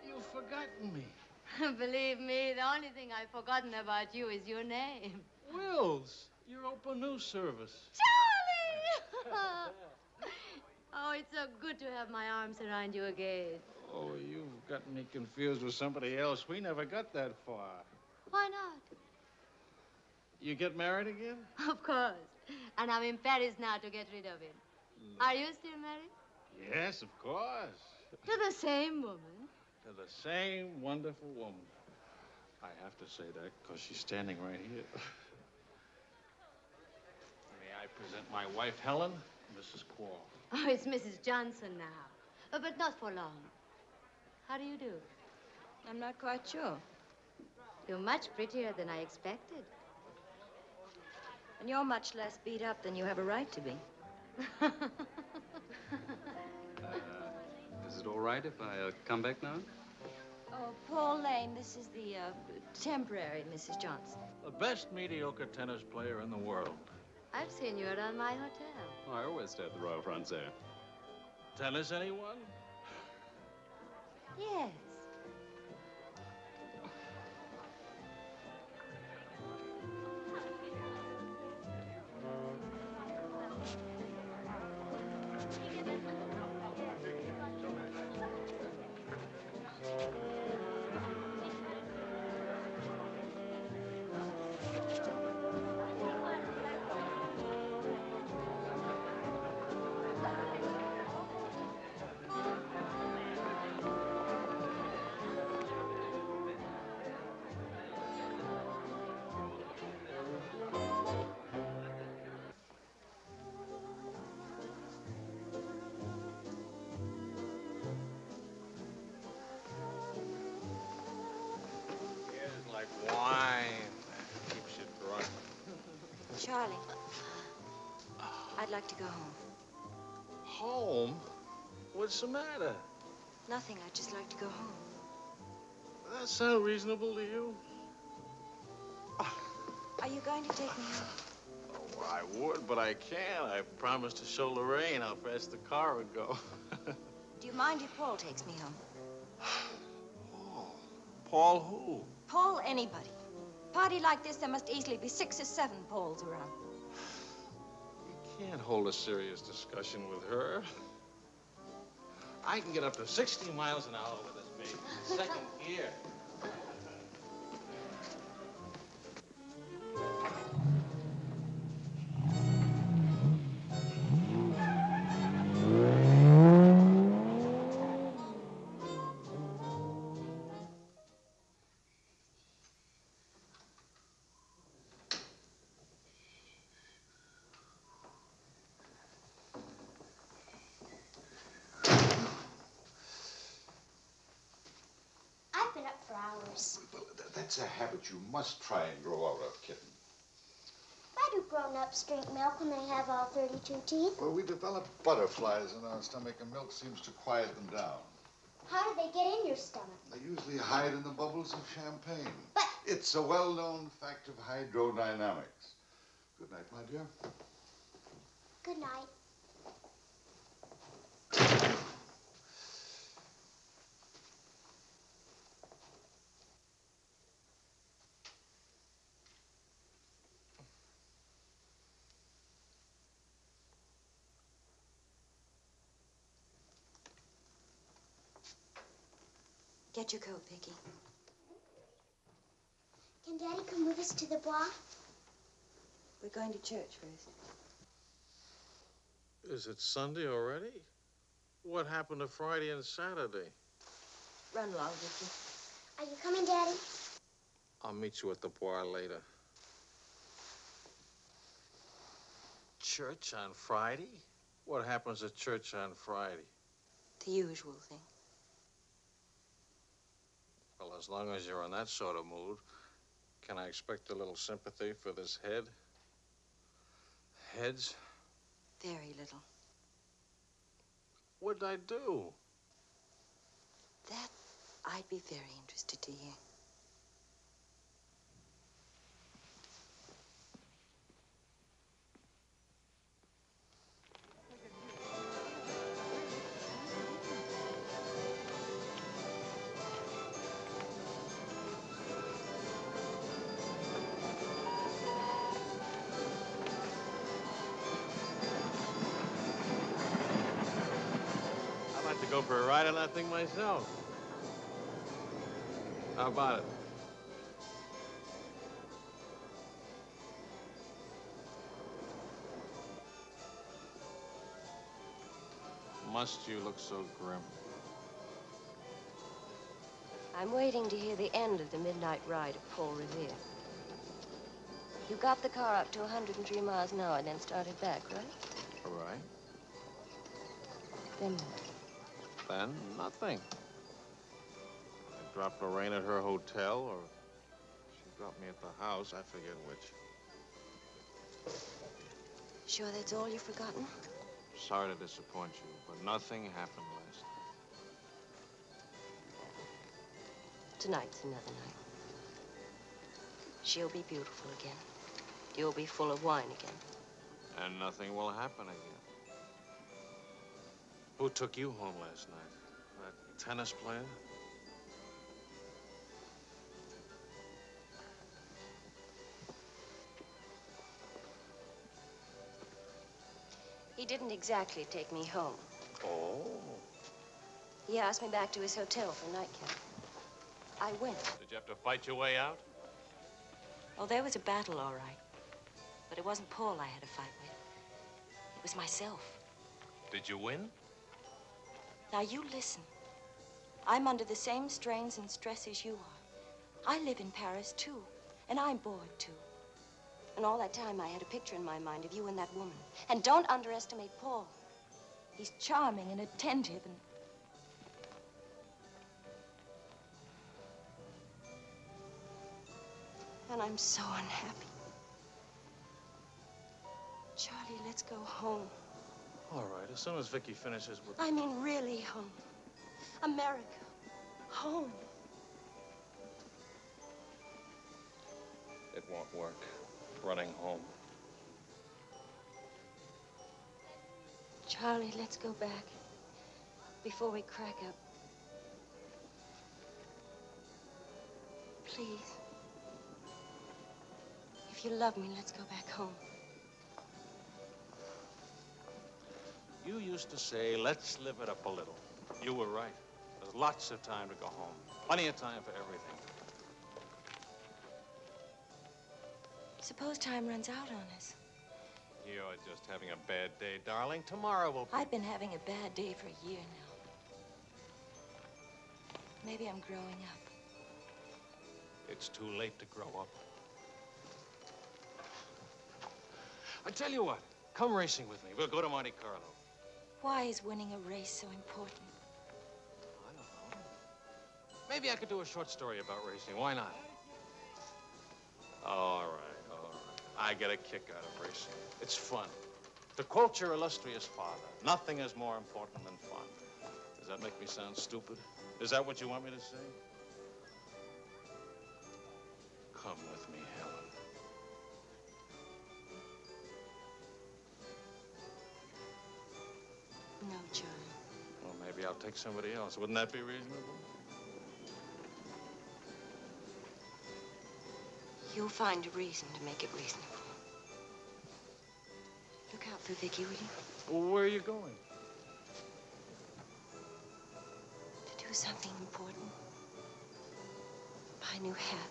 You've forgotten me. Believe me, the only thing I've forgotten about you is your name. Wills, your open news service. Charlie! Oh, it's so good to have my arms around you again. Oh, you've gotten me confused with somebody else. We never got that far. Why not? You get married again? Of course. And I'm in Paris now to get rid of him. Are you still married? Yes, of course. To the same woman. To the same wonderful woman. I have to say that because she's standing right here. May I present my wife, Helen, Mrs. Quall. Oh, it's Mrs. Johnson now. But not for long. How do you do? I'm not quite sure. You're much prettier than I expected. And you're much less beat up than you have a right to be. Is it all right if I come back now? Oh, Paul Lane, this is the temporary Mrs. Johnson. The best mediocre tennis player in the world. I've seen you around my hotel. Oh, I always stay at the Royal Francais. Tennis, anyone? Yes. Like wine. Keeps you drunk. Charlie, I'd like to go home. Home? What's the matter? Nothing. I'd just like to go home. That sound reasonable to you? Are you going to take me home? Oh, I would, but I can't. I promised to show Lorraine how fast the car would go. Do you mind if Paul takes me home? Paul who? Paul anybody. Party like this, there must easily be 6 or 7 Pauls around. You can't hold a serious discussion with her. I can get up to 60 miles an hour with this baby. Second gear. I've been up for hours. That's a habit you must try and grow out of, kitten. Why do grown-ups drink milk when they have all 32 teeth? Well, we develop butterflies in our stomach, and milk seems to quiet them down. How do they get in your stomach? They usually hide in the bubbles of champagne. But it's a well-known fact of hydrodynamics. Good night, my dear. Good night. Get your coat, Vicky. Can Daddy come with us to the Bois? We're going to church first. Is it Sunday already? What happened to Friday and Saturday? Run along, Vicky. Are you coming, Daddy? I'll meet you at the bar later. Church on Friday? What happens at church on Friday? The usual thing. Well, as long as you're in that sort of mood, can I expect a little sympathy for this head? Heads? Very little. What'd I do? That I'd be very interested to hear. I'd like to go for a ride on that thing myself. How about it? Must you look so grim? I'm waiting to hear the end of the midnight ride of Paul Revere. You got the car up to 103 miles an hour, then started back, right? All right. Then what? Then nothing. I dropped Lorraine at her hotel, or she dropped me at the house. I forget which. Sure that's all you've forgotten? Sorry to disappoint you, but nothing happened last night. Tonight's another night. She'll be beautiful again. You'll be full of wine again. And nothing will happen again. Who took you home last night? That tennis player? He didn't exactly take me home. Oh. He asked me back to his hotel for a nightcap. I went. Did you have to fight your way out? Oh, there was a battle, all right. But it wasn't Paul I had to fight with. It was myself. Did you win? Now, you listen. I'm under the same strains and stress as you are. I live in Paris, too. And I'm bored, too. And all that time, I had a picture in my mind of you and that woman. And don't underestimate Paul. He's charming and attentive and... And I'm so unhappy. Charlie, let's go home. All right, as soon as Vicky finishes with... I mean, really home. America. Home. It won't work. Running home. Charlie, let's go back. Before we crack up. Please. If you love me, let's go back home. You used to say, let's live it up a little. You were right. There's lots of time to go home. Plenty of time for everything. Suppose time runs out on us. You're just having a bad day, darling. Tomorrow will be... I've been having a bad day for a year now. Maybe I'm growing up. It's too late to grow up. I tell you what, come racing with me. We'll go to Monte Carlo. Why is winning a race so important? I don't know. Maybe I could do a short story about racing. Why not? All right, all right. I get a kick out of racing. It's fun. To quote your illustrious father, nothing is more important than fun. Does that make me sound stupid? Is that what you want me to say? Come with me, Helen. No, Charlie. Well, maybe I'll take somebody else. Wouldn't that be reasonable? You'll find a reason to make it reasonable. Look out for Vicky, will you? Well, where are you going? To do something important. Buy a new hat.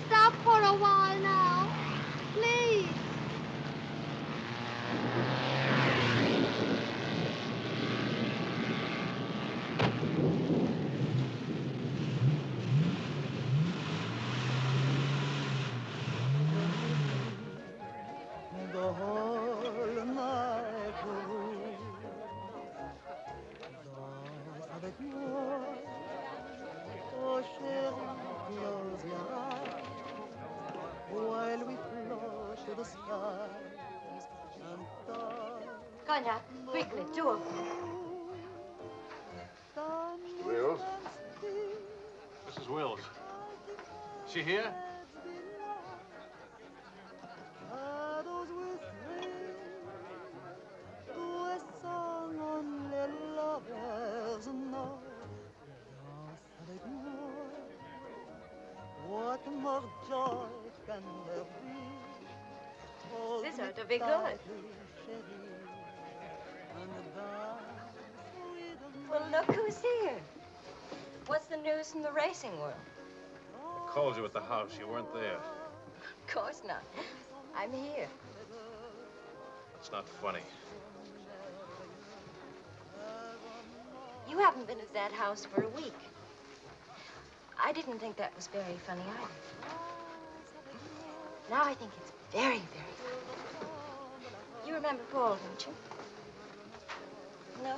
Stop for a while now, please. The whole night through, danse avec moi. Oh chérie, close your eyes while we flush the sky and touch. Cognac, quickly, 2 of them. Mr. Wills? Mrs. Wills. She here? Shadows whispering to a song only lovers know. Danse avec moi. What more joy can there be? Hold This me ought to be good. tightly, chérie, and dance with me. Well, look who's here. What's the news from the racing world? I called you at the house. You weren't there. Of course not. I'm here. It's not funny. You haven't been at that house for a week. I didn't think that was very funny either. Now I think it's very, very funny. You remember Paul, don't you? No?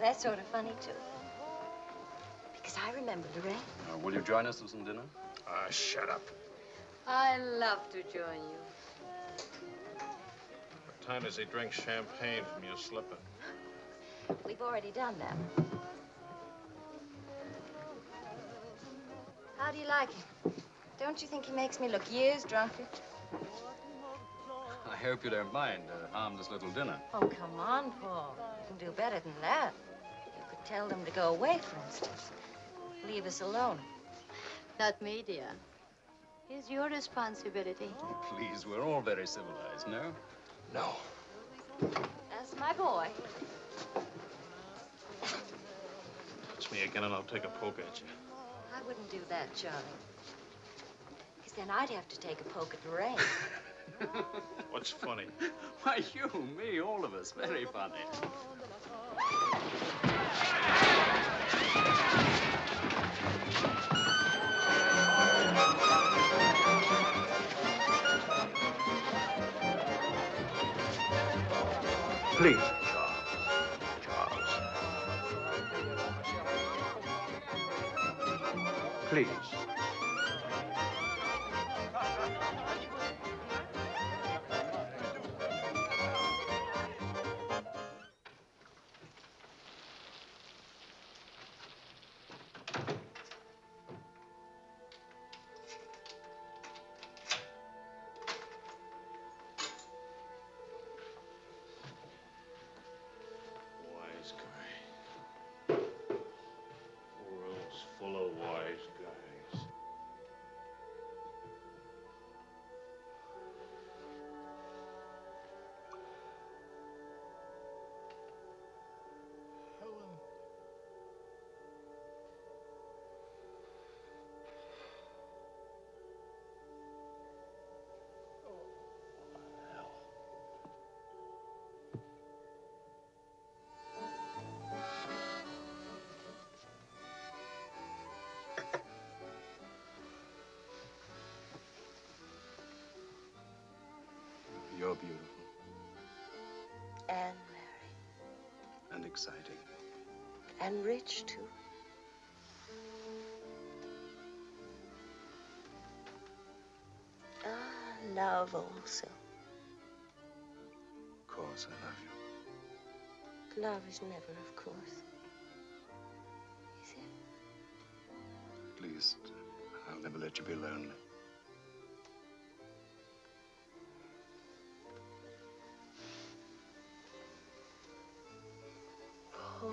That's sort of funny, too. Because I remember Lorraine. Will you join us for some dinner? Ah, shut up. I love to join you. What time does he drink champagne from your slipper? We've already done that. How do you like him? Don't you think he makes me look years drunker? I hope you don't mind a harmless little dinner. Oh, come on, Paul. You can do better than that. You could tell them to go away, for instance. Leave us alone. Not me, dear. It's your responsibility. Oh, please, we're all very civilized, no? No. That's my boy. Touch me again and I'll take a poke at you. I wouldn't do that, Charlie. Because then I'd have to take a poke at Lorraine. What's funny? Why, you, me, all of us. Very funny. Please, Charles. Please. Wise guy. World's full of wise guys. Helen. You're beautiful And married. and exciting. And rich, too. Love also. Of course, I love you. Love is never, of course. Is it? At least, I'll never let you be lonely. Paul.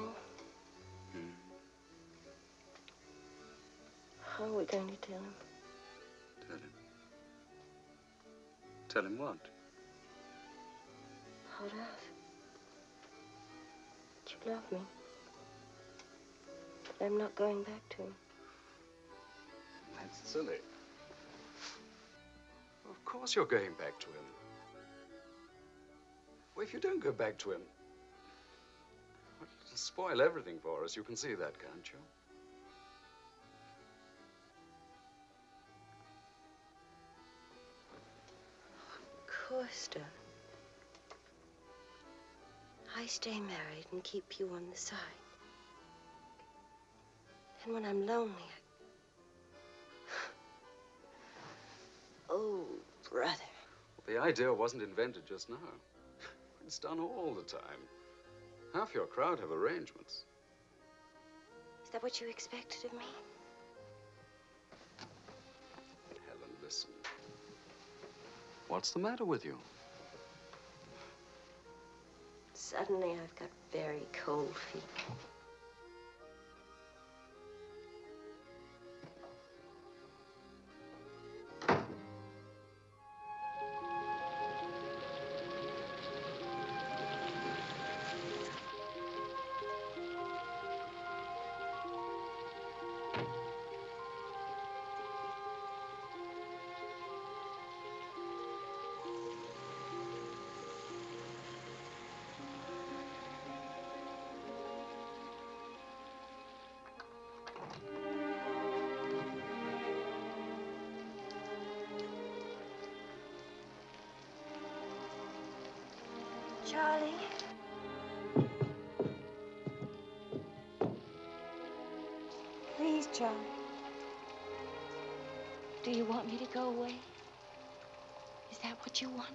How are we going to tell him? Tell him. Tell him what? Hold out. That you love me. That I'm not going back to him. That's silly. Of course you're going back to him. Well, if you don't go back to him, well, it'll spoil everything for us. You can see that, can't you? Of course, darling. I stay married and keep you on the side. And when I'm lonely, Oh, brother. Well, the idea wasn't invented just now. It's done all the time. Half your crowd have arrangements. Is that what you expected of me? Helen, listen. What's the matter with you? Suddenly, I've got very cold feet. Charlie. Please, Charlie. Do you want me to go away? Is that what you want?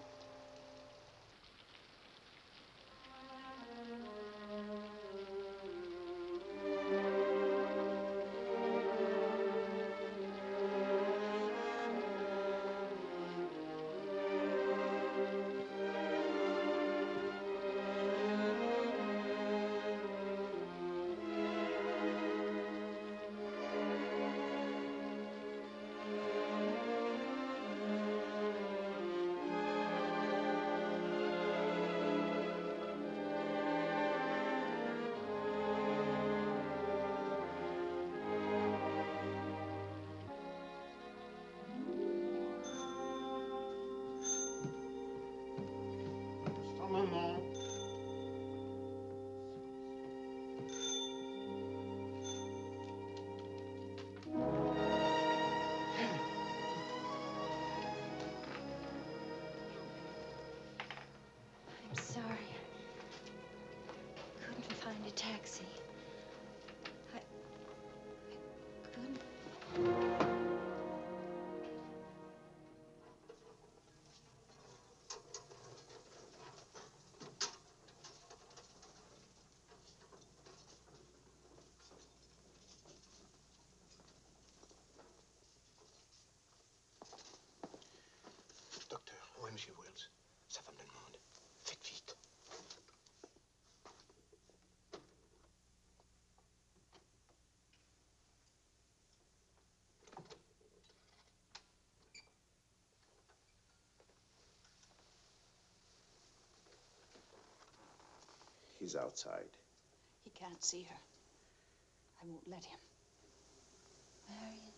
Vicky's outside. He can't see her. I won't let him. Marion.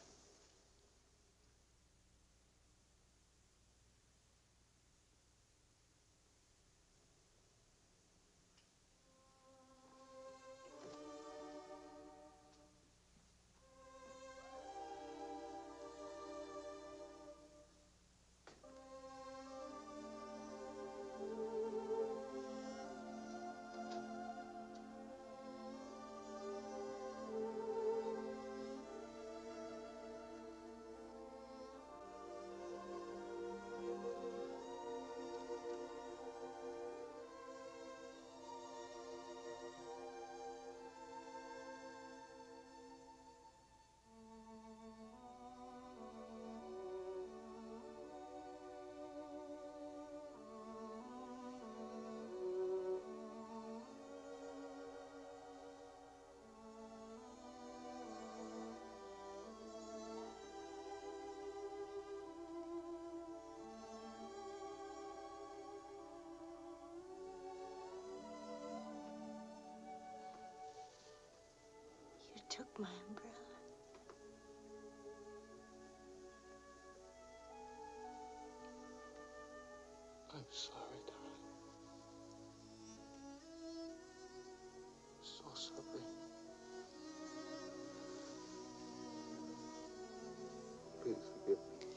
You took my umbrella. I'm sorry, darling. So sorry. Please forgive me.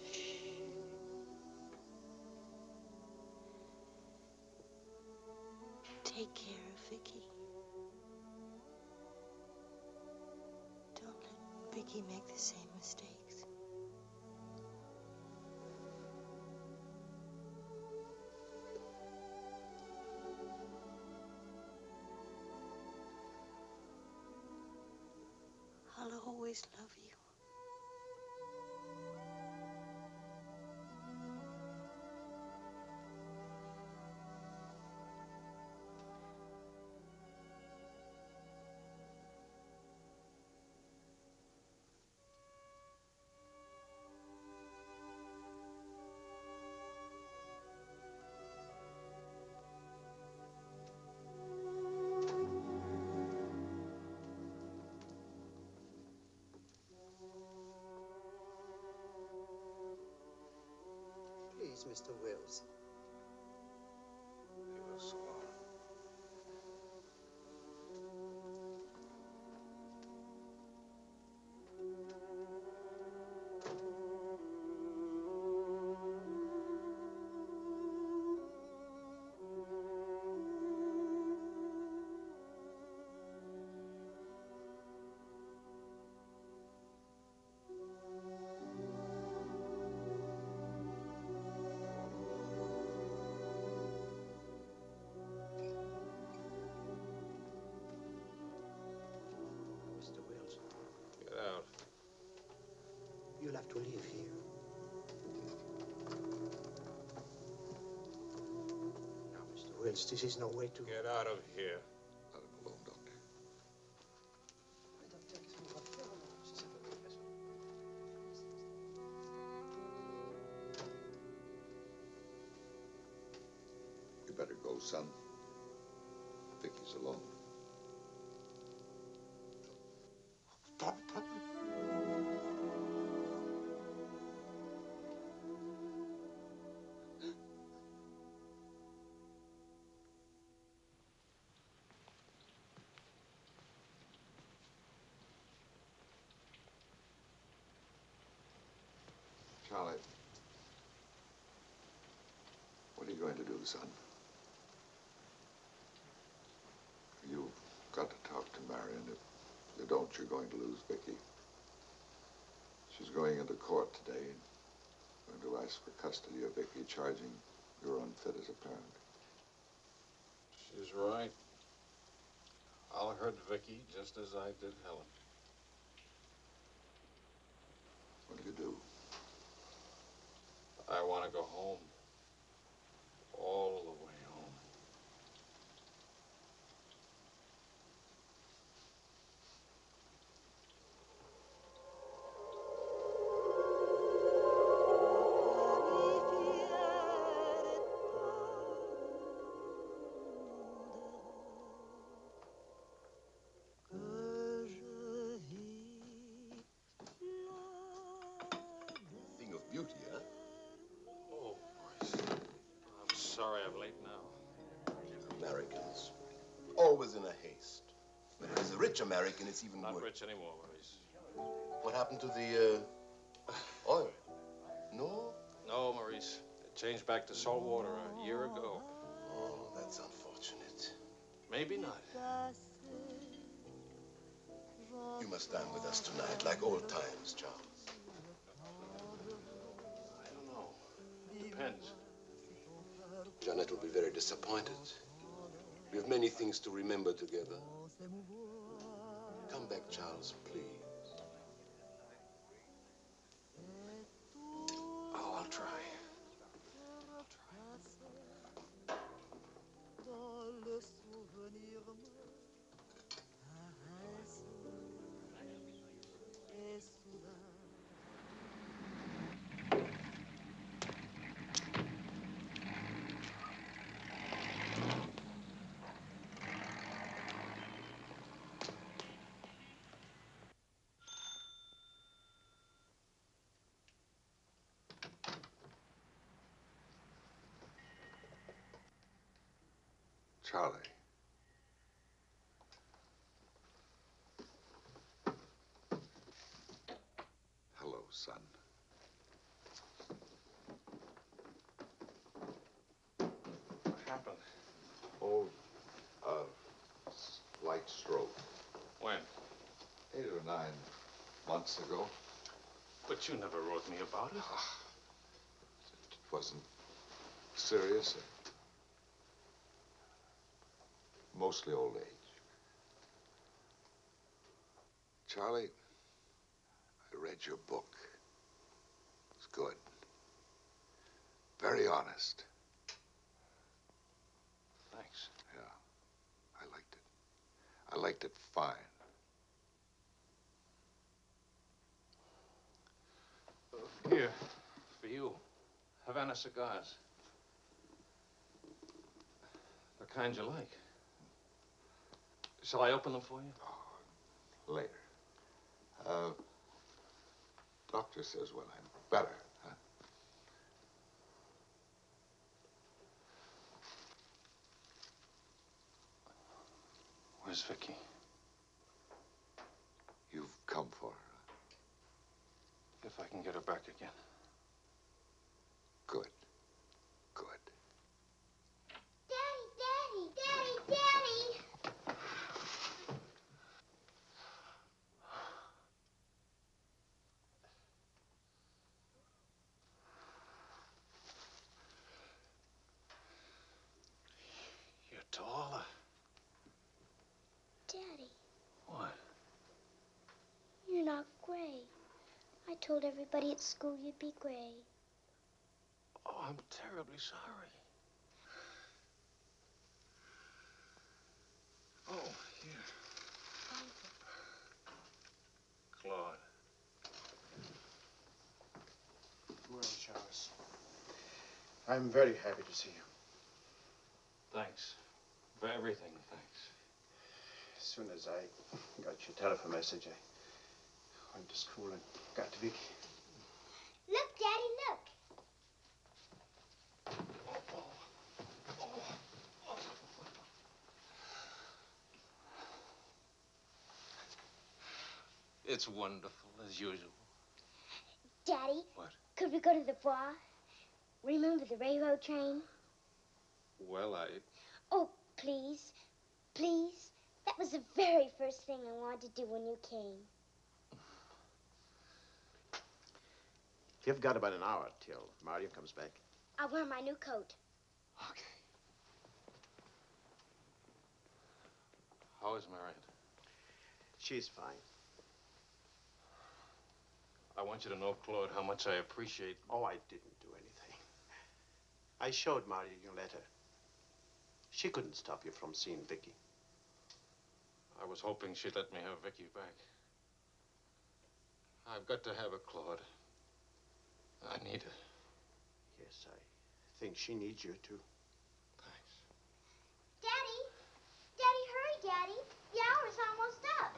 Take care of Vicky. Don't let Vicky make the same mistakes. I'll always love you. Please, Mr. Wills. You were sworn. Mr. Wills, Get out. you'll have to leave here. Now, Mr. Wills, this is no way to... Get out of here. Let him alone, Doctor. You better go, son. Vicky's alone. Charlie, what are you going to do, son? You've got to talk to Marion. If you don't, you're going to lose Vicky. She's going into court today, going to ask for custody of Vicky, charging you're unfit as a parent. She's right. I'll hurt Vicky just as I did Helen. What do you do? I want to go home. All the way home. always in a haste. But as a rich American, it's even worse. Not rich anymore, Maurice. What happened to the oil? No? No, Maurice. It changed back to salt water a year ago. Oh, that's unfortunate. Maybe not. You must dine with us tonight, like old times, Charles. I don't know. Depends. Jeanette will be very disappointed. We have many things to remember together. Come back, Charles, please. Oh, I'll try. Charlie. Hello, son. What happened? Oh, light stroke. When? 8 or 9 months ago. But you never wrote me about it. It wasn't serious. Mostly old age. Charlie, I read your book. It's good. Very honest. Thanks. Yeah, I liked it. I liked it fine. Here, for you. Havana cigars. The kind you like. Shall I open them for you? Oh, later. Doctor says when I'm better, huh? Where's Vicky? You've come for her. If I can get her back again. Good. Good. Daddy, Daddy, Daddy, Daddy! You're taller. Daddy, What? you're not gray. I told everybody at school you'd be gray. Oh, I'm terribly sorry. Oh, here. Claude. Well, Charles, I'm very happy to see you. Thanks. For everything, thanks. As soon as I got your telephone message, I went to school and got to Vicky. Look, Daddy, look. It's wonderful, as usual. Daddy, What? could we go to the bar? Remember the railroad train? Well, Oh, please, please. That was the very first thing I wanted to do when you came. You've got about an hour till Mario comes back. I'll wear my new coat. Okay. How is Marion? She's fine. I want you to know, Claude, how much I appreciate... Oh, I didn't do anything. I showed Mario your letter. She couldn't stop you from seeing Vicky. I was hoping she'd let me have Vicky back. I've got to have her, Claude. I need her. Yes, I think she needs you, too. Thanks. Daddy! Daddy, hurry, Daddy. The hour's almost up.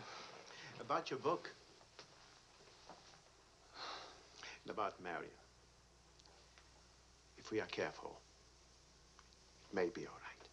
About your book. And about Marion. If we are careful, it may be all right.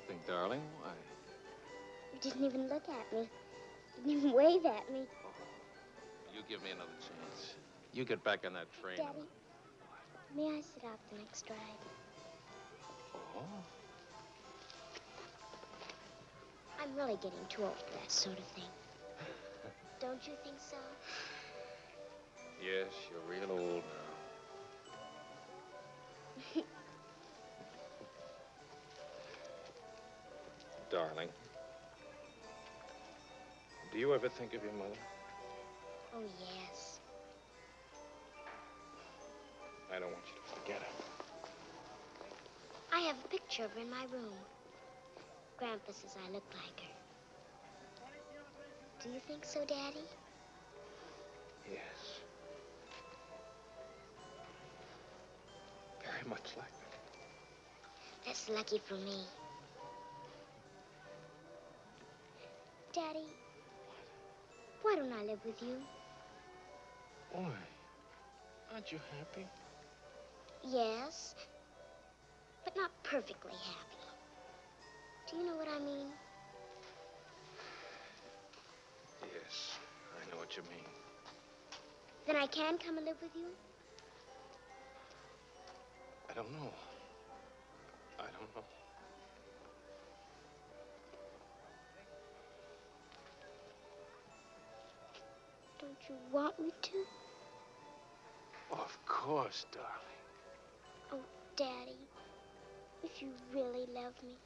Nothing, darling. Why? You didn't even look at me. Didn't even wave at me. You give me another chance. You get back on that train. Daddy, may I sit out the next ride? Oh? I'm really getting too old for that sort of thing. Don't you think so? Yes, you're real old now. Darling, do you ever think of your mother? Oh, yes. I don't want you to forget her. I have a picture of her in my room. Grandpa says I look like her. Do you think so, Daddy? Yes. Very much like her. That's lucky for me. Daddy, why don't I live with you? Boy, aren't you happy? Yes, but not perfectly happy. Do you know what I mean? Yes, I know what you mean. Then I can come and live with you? I don't know. I don't know. Don't you want me to? Of course, darling. Oh, Daddy, if you really love me,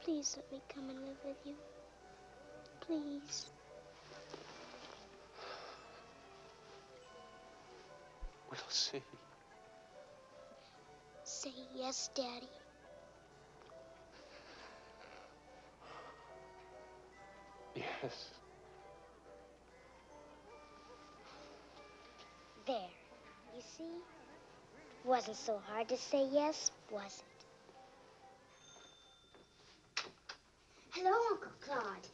please let me come and live with you. Please. We'll see. Say yes, Daddy. Yes. There. You see? Wasn't so hard to say yes, was it? Hello, Uncle Claude.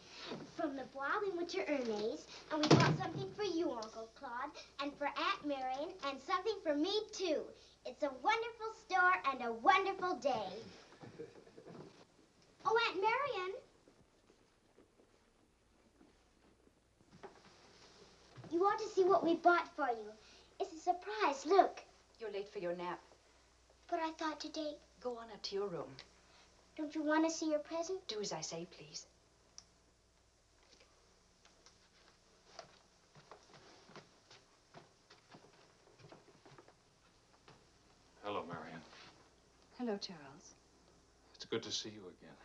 From the Bois, we went to Ernest's, and we bought something for you, Uncle Claude, and for Aunt Marion, and something for me, too. It's a wonderful store and a wonderful day. Oh, Aunt Marion. You ought to see what we bought for you. It's a surprise, look. You're late for your nap. But I thought today... Go on up to your room. Don't you want to see your present? Do as I say, please. Hello, Marion. Hello, Charles. It's good to see you again.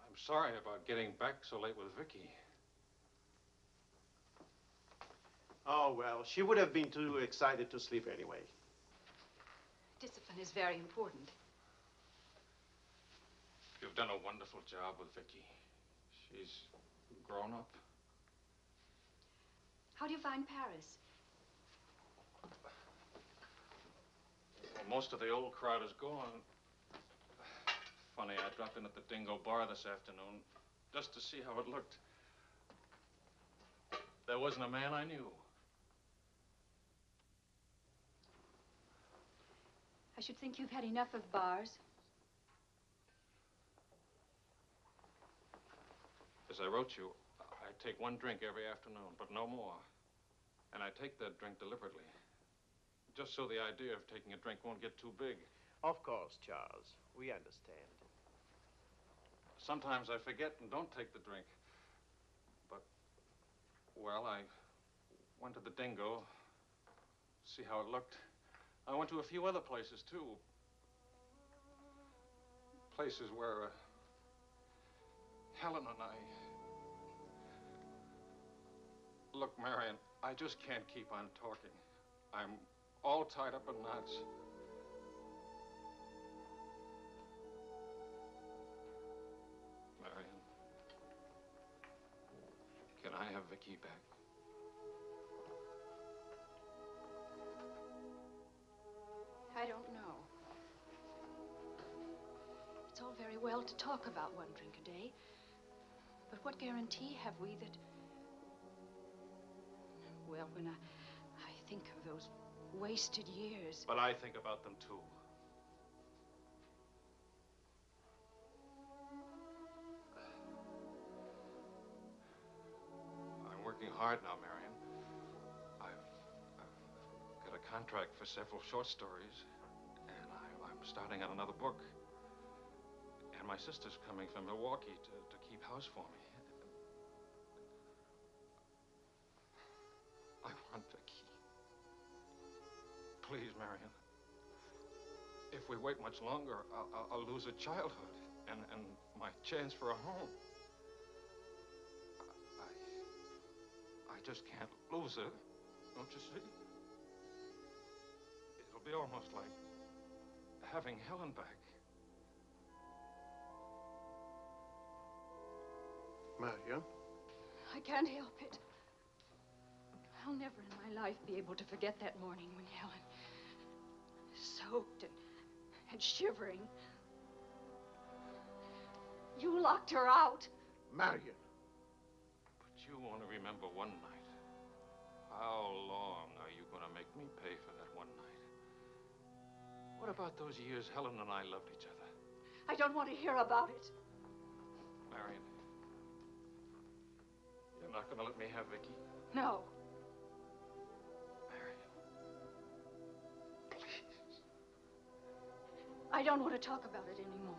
I'm sorry about getting back so late with Vicky. Oh, well, she would have been too excited to sleep anyway. Discipline is very important. You've done a wonderful job with Vicky. She's grown up. How do you find Paris? Well, most of the old crowd is gone. Funny, I dropped in at the Dingo Bar this afternoon just to see how it looked. There wasn't a man I knew. I should think you've had enough of bars. As I wrote you, I take one drink every afternoon, but no more. And I take that drink deliberately, just so the idea of taking a drink won't get too big. Of course, Charles. We understand. Sometimes I forget and don't take the drink. But, well, I went to the Dingo, see how it looked. I went to a few other places, too. Places where Helen and I... Look, Marion, I just can't keep on talking. I'm all tied up in knots. Marion, can I have Vicky back? I don't know. It's all very well to talk about one drink a day, but what guarantee have we that... Well, when I think of those wasted years. But I think about them, too. I'm working hard now, Marion. I've got a contract for several short stories, and I'm starting on another book. And my sister's coming from Milwaukee to keep house for me. I want Vicky. Please, Marion. If we wait much longer, I'll lose a childhood and my chance for a home. I just can't lose her. Don't you see? It'll be almost like having Helen back. Marion? I can't help it. I'll never in my life be able to forget that morning when Helen, soaked and shivering, you locked her out. Marion. But you want to remember one night. How long are you going to make me pay for that one night? What about those years Helen and I loved each other? I don't want to hear about it. Marion, you're not going to let me have Vicky? No. I don't want to talk about it anymore.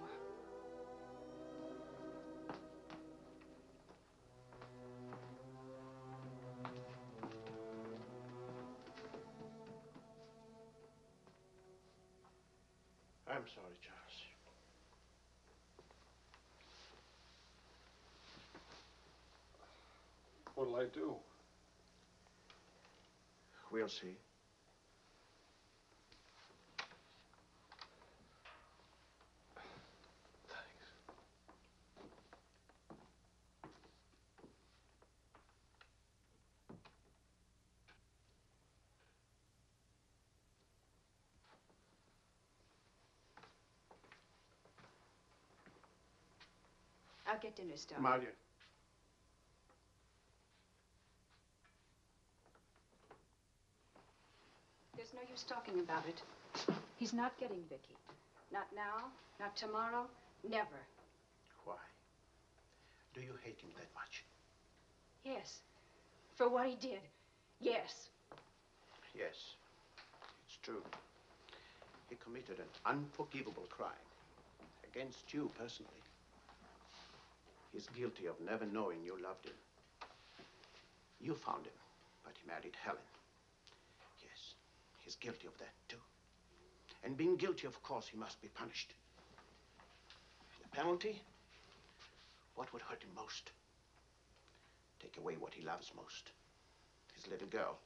I'm sorry, Charles. What'll I do? We'll see. I'll get dinner started. Marion. There's no use talking about it. He's not getting Vicky. Not now, not tomorrow, never. Why? Do you hate him that much? Yes. For what he did. Yes. Yes. It's true. He committed an unforgivable crime against you personally. He's guilty of never knowing you loved him. You found him, but he married Helen. Yes, he's guilty of that, too. And being guilty, of course, he must be punished. The penalty? What would hurt him most? Take away what he loves most. His little girl.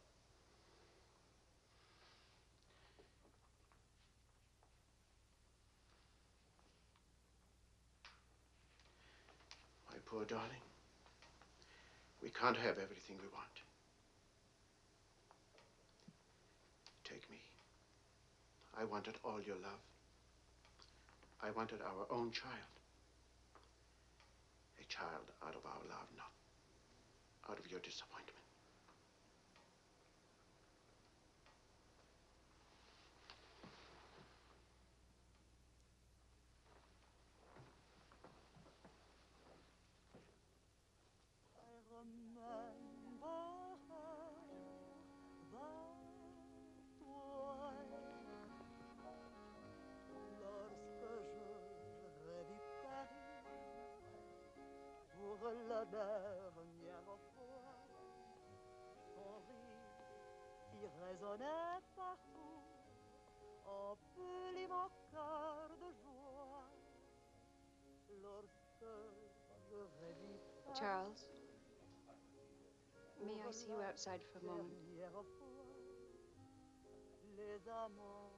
My poor darling. We can't have everything we want. Take me. I wanted all your love. I wanted our own child. A child out of our love, not out of your disappointment. La dernière fois, son rire qui résonnait partout emplit mon cœur de joie. Lorsque je revis Charles, may I see you outside for a moment? Les amants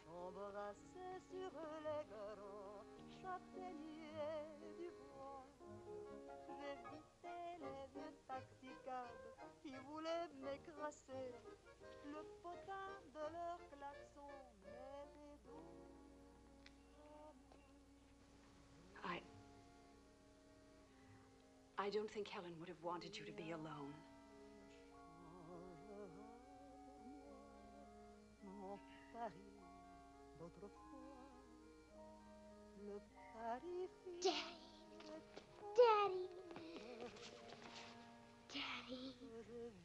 s'embrassaient sur les grands châtaigniers du bois. J'évitais les vieux taxicabs qui voulaient m'écraser. Le potin de leur klaxon m'aidait doux. I don't think Helen would have wanted you to be alone. Paris d'autrefois. Le Paris Daddy. Daddy. Daddy.